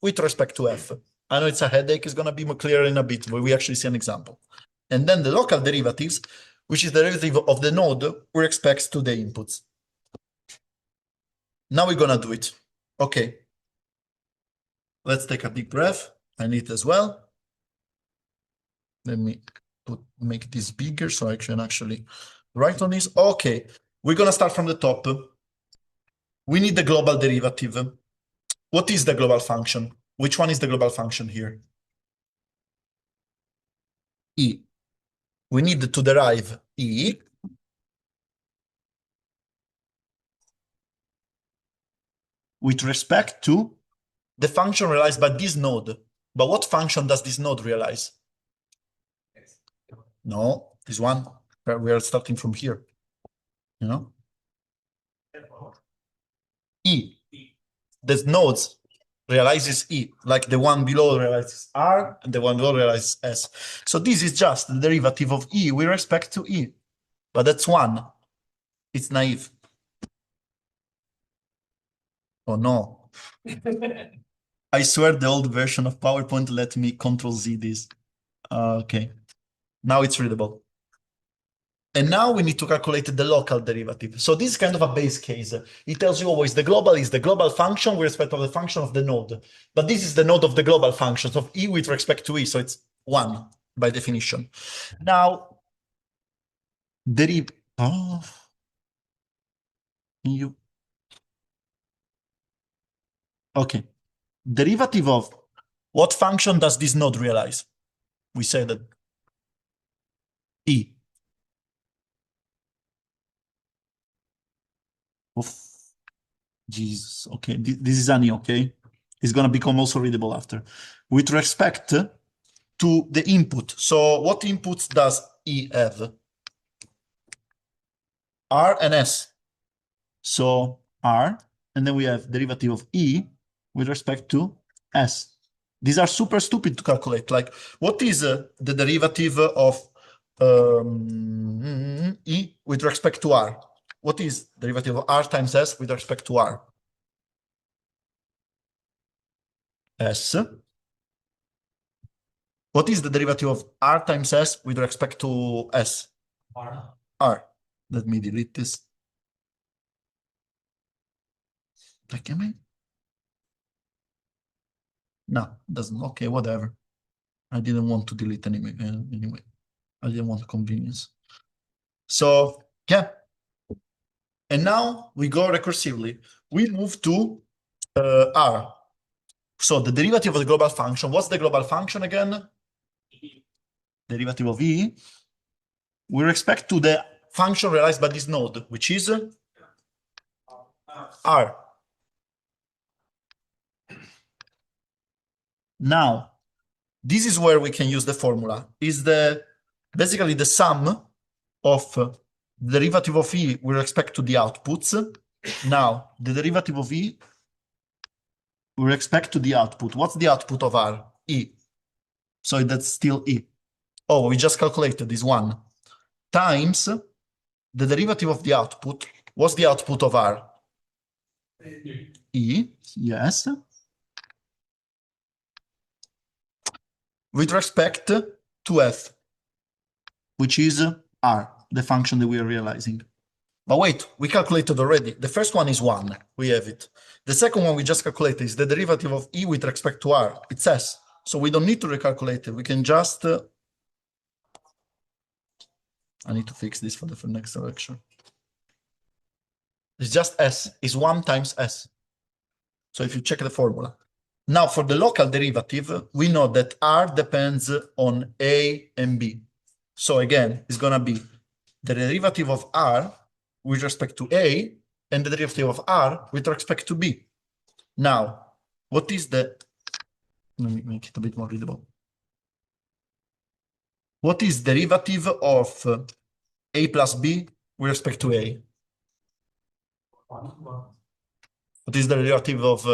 with respect to F. I know it's a headache, it's going to be more clear in a bit, but we actually see an example. And then the local derivatives, which is the derivative of the node with respect to the inputs. Now we're going to do it. Okay. Let's take a deep breath. I need as well. Let me make this bigger so I can actually write on this. Okay, we're going to start from the top. We need the global derivative. What is the global function? Which one is the global function here? E. We need to derive E with respect to the function realized by this node. But what function does this node realize? No, this one. We are starting from here. You know? E. The nodes realizes E, like the one below realizes R, and the one below realizes S. So this is just the derivative of E with respect to E. But that's one. It's naive. Oh no. I swear the old version of PowerPoint let me Control-Z this. Okay. Now it's readable. And now we need to calculate the local derivative. So this is kind of a base case. It tells you always the global is the global function with respect to the function of the node. But this is the node of the global functions of E with respect to E. So it's 1 by definition. Now, okay. Derivative of what function does this node realize? We say that E. Jesus, okay, this is an E, okay? It's gonna become also readable after. With respect to the input. So what inputs does E have? R and S. So R, and then we have derivative of E with respect to S. These are super stupid to calculate. Like, what is the derivative of E with respect to R? What is derivative of R times S with respect to R? S. What is the derivative of R times S with respect to S? R. Let me delete this. Like, am I? No, doesn't. Okay, whatever. I didn't want to delete anyway. Anyway, I didn't want convenience. So yeah. And now we go recursively. We move to R. So the derivative of the global function. What's the global function again? Derivative of E. With respect to the function realized by this node, which is R. Now, this is where we can use the formula. Is basically the sum of the derivative of E with respect to the outputs. Now, the derivative of E with respect to the output. What's the output of R? E. So that's still E. Oh, we just calculated this one. Times the derivative of the output. What's the output of R? E, yes. With respect to F, which is R, the function that we are realizing. But wait, we calculated already. The first one is 1. We have it. The second one we just calculated is the derivative of E with respect to R. It's S. So we don't need to recalculate it. We can just... I need to fix this for the next lecture. It's just S. It's 1 times S. So if you check the formula. Now for the local derivative, we know that R depends on A and B. So again, it's going to be the derivative of R with respect to A and the derivative of R with respect to B. Now, what is the... Let me make it a bit more readable. What is derivative of A plus B with respect to A? What is the derivative of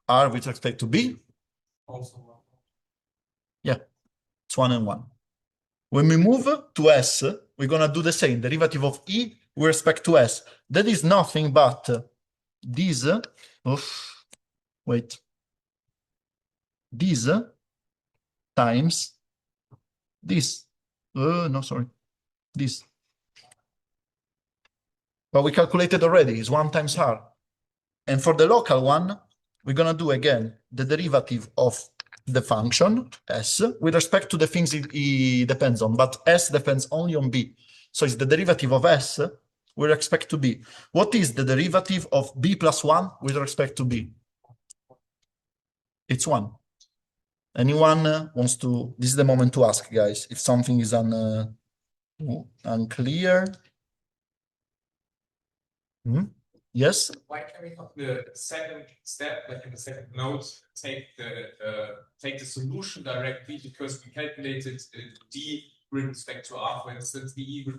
R with respect to B? Yeah, it's 1 and 1. When we move to S, we're going to do the same. Derivative of E with respect to S. That is nothing but this. Wait. This times this. No, sorry. This. But we calculated already. It's 1 times R. And for the local one, we're going to do again the derivative of the function S with respect to the things it depends on. But S depends only on B. So it's the derivative of S with respect to B. What is the derivative of B plus 1 with respect to B? It's 1. Anyone wants to... This is the moment to ask, guys, if something is unclear. Yes?
Why can we not the second step, like in the second node, take the solution directly because we calculated D with respect to R, for instance, the E.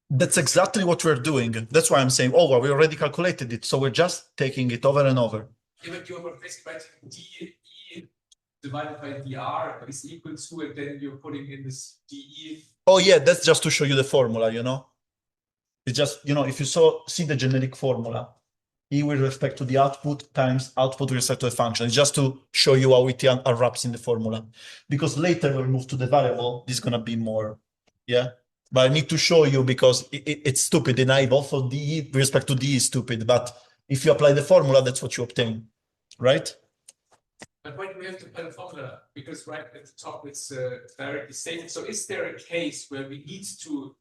That's exactly what we're doing. That's why I'm saying, oh, well, we already calculated it. So we're just taking it over and over.
Yeah, but you're basically writing DE divided by DR is equal to, and then you're putting in this DE.
Oh, yeah, that's just to show you the formula, you know? It's just, you know, if you see the generic formula, E with respect to the output times output with respect to the function. It's just to show you how it unwraps in the formula. Because later when we move to the variable, this is going to be more, yeah? But I need to show you because it's stupid. And I've also DE with respect to D is stupid. But if you apply the formula, that's what you obtain, right?
But why do we have to apply the formula? Because right at the top, it's directly stated. So is there a case where we need to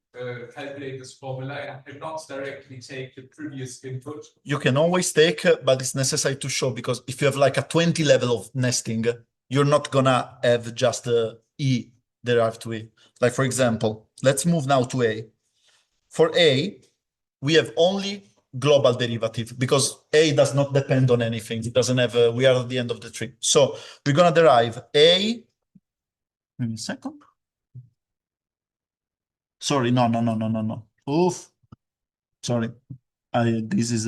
calculate this formula and not directly take the previous input?
You can always take, but it's necessary to show because if you have like a 20 level of nesting, you're not gonna have just E derived to E. Like for example, let's move now to A. For A, we have only global derivative because A does not depend on anything. It doesn't have we are at the end of the tree. So we're gonna derive A. Wait a second. Sorry, no. Oof. Sorry. This is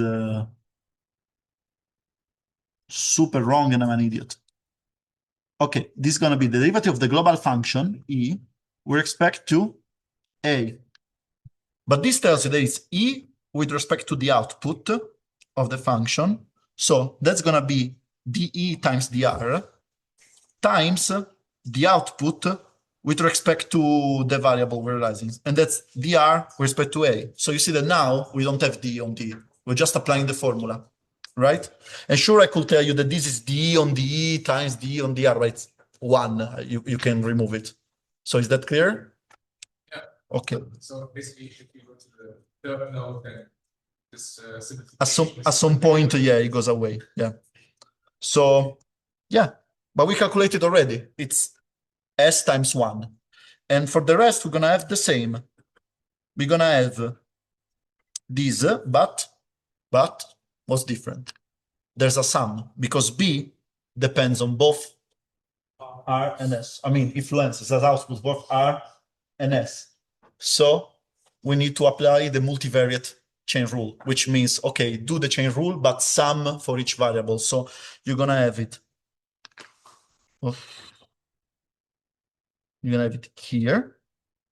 super wrong and I'm an idiot. Okay, this is gonna be the derivative of the global function E with respect to A. But this tells you that it's E with respect to the output of the function. So that's going to be dE times dr. times the output with respect to the variable we're realizing. And that's dr with respect to a. So you see that now we don't have d on d. We're just applying the formula, right? And sure, I could tell you that this is d on d times d on dr, right? It's 1, you can remove it. So is that clear?
Yeah.
Okay.
So basically, if you go to the third node, then this
At some point, yeah, it goes away. Yeah. So, yeah, but we calculated already. It's s times 1. And for the rest, we're going to have the same. We're going to have this, but what's different? There's a sum because B depends on both R and S. I mean, influences as output both R and S. So we need to apply the multivariate chain rule, which means, okay, do the chain rule, but sum for each variable. So you're going to have it. You're going to have it here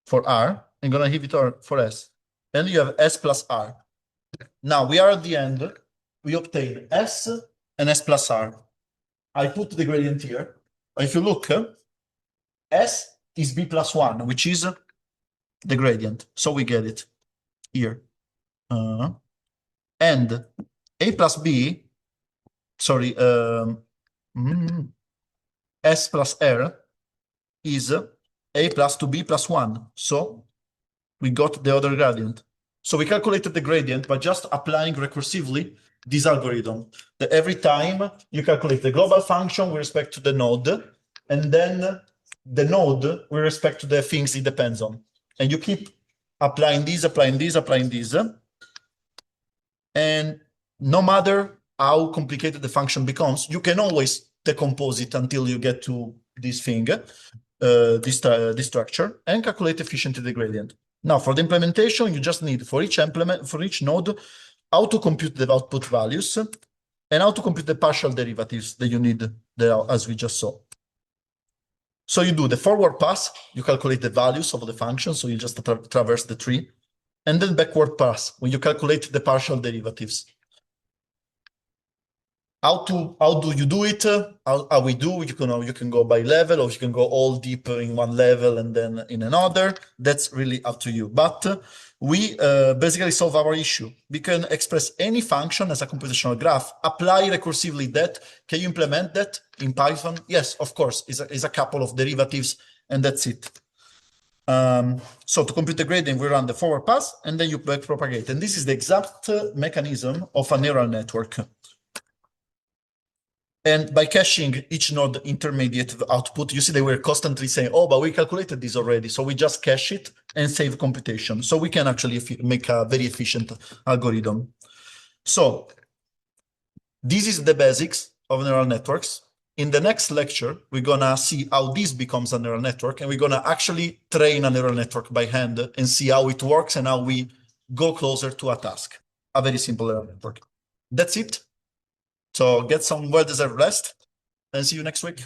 for R, and going to have it for S. And you have S plus R. Now we are at the end. We obtain S and S plus R. I put the gradient here. If you look, S is B plus 1, which is the gradient. So we get it here. And A plus B, sorry, S plus R is A plus 2B plus 1. So we got the other gradient. So we calculated the gradient by just applying recursively this algorithm. That every time you calculate the global function with respect to the node, and then the node with respect to the things it depends on. And you keep applying this, applying this, applying this. And no matter how complicated the function becomes, you can always decompose it until you get to this thing, this structure, and calculate efficiently the gradient. Now, for the implementation, you just need for each node, how to compute the output values and how to compute the partial derivatives that you need there, as we just saw. So you do the forward pass, you calculate the values of the function, so you just traverse the tree, and then backward pass, when you calculate the partial derivatives. How do you do it? How we do? You can go by level, or you can go all deep in one level and then in another. That's really up to you. But we basically solve our issue. We can express any function as a computational graph, apply recursively that. Can you implement that in Python? Yes, of course. It's a couple of derivatives, and that's it. So to compute the gradient, we run the forward pass, and then you backpropagate. And this is the exact mechanism of a neural network. And by caching each node intermediate output, you see they were constantly saying, oh, but we calculated this already. So we just cache it and save computation. So we can actually make a very efficient algorithm. So this is the basics of neural networks. In the next lecture, we're going to see how this becomes a neural network. And we're going to actually train a neural network by hand and see how it works and how we go closer to a task. A very simple neural network. That's it. So get some well-deserved rest and see you next week.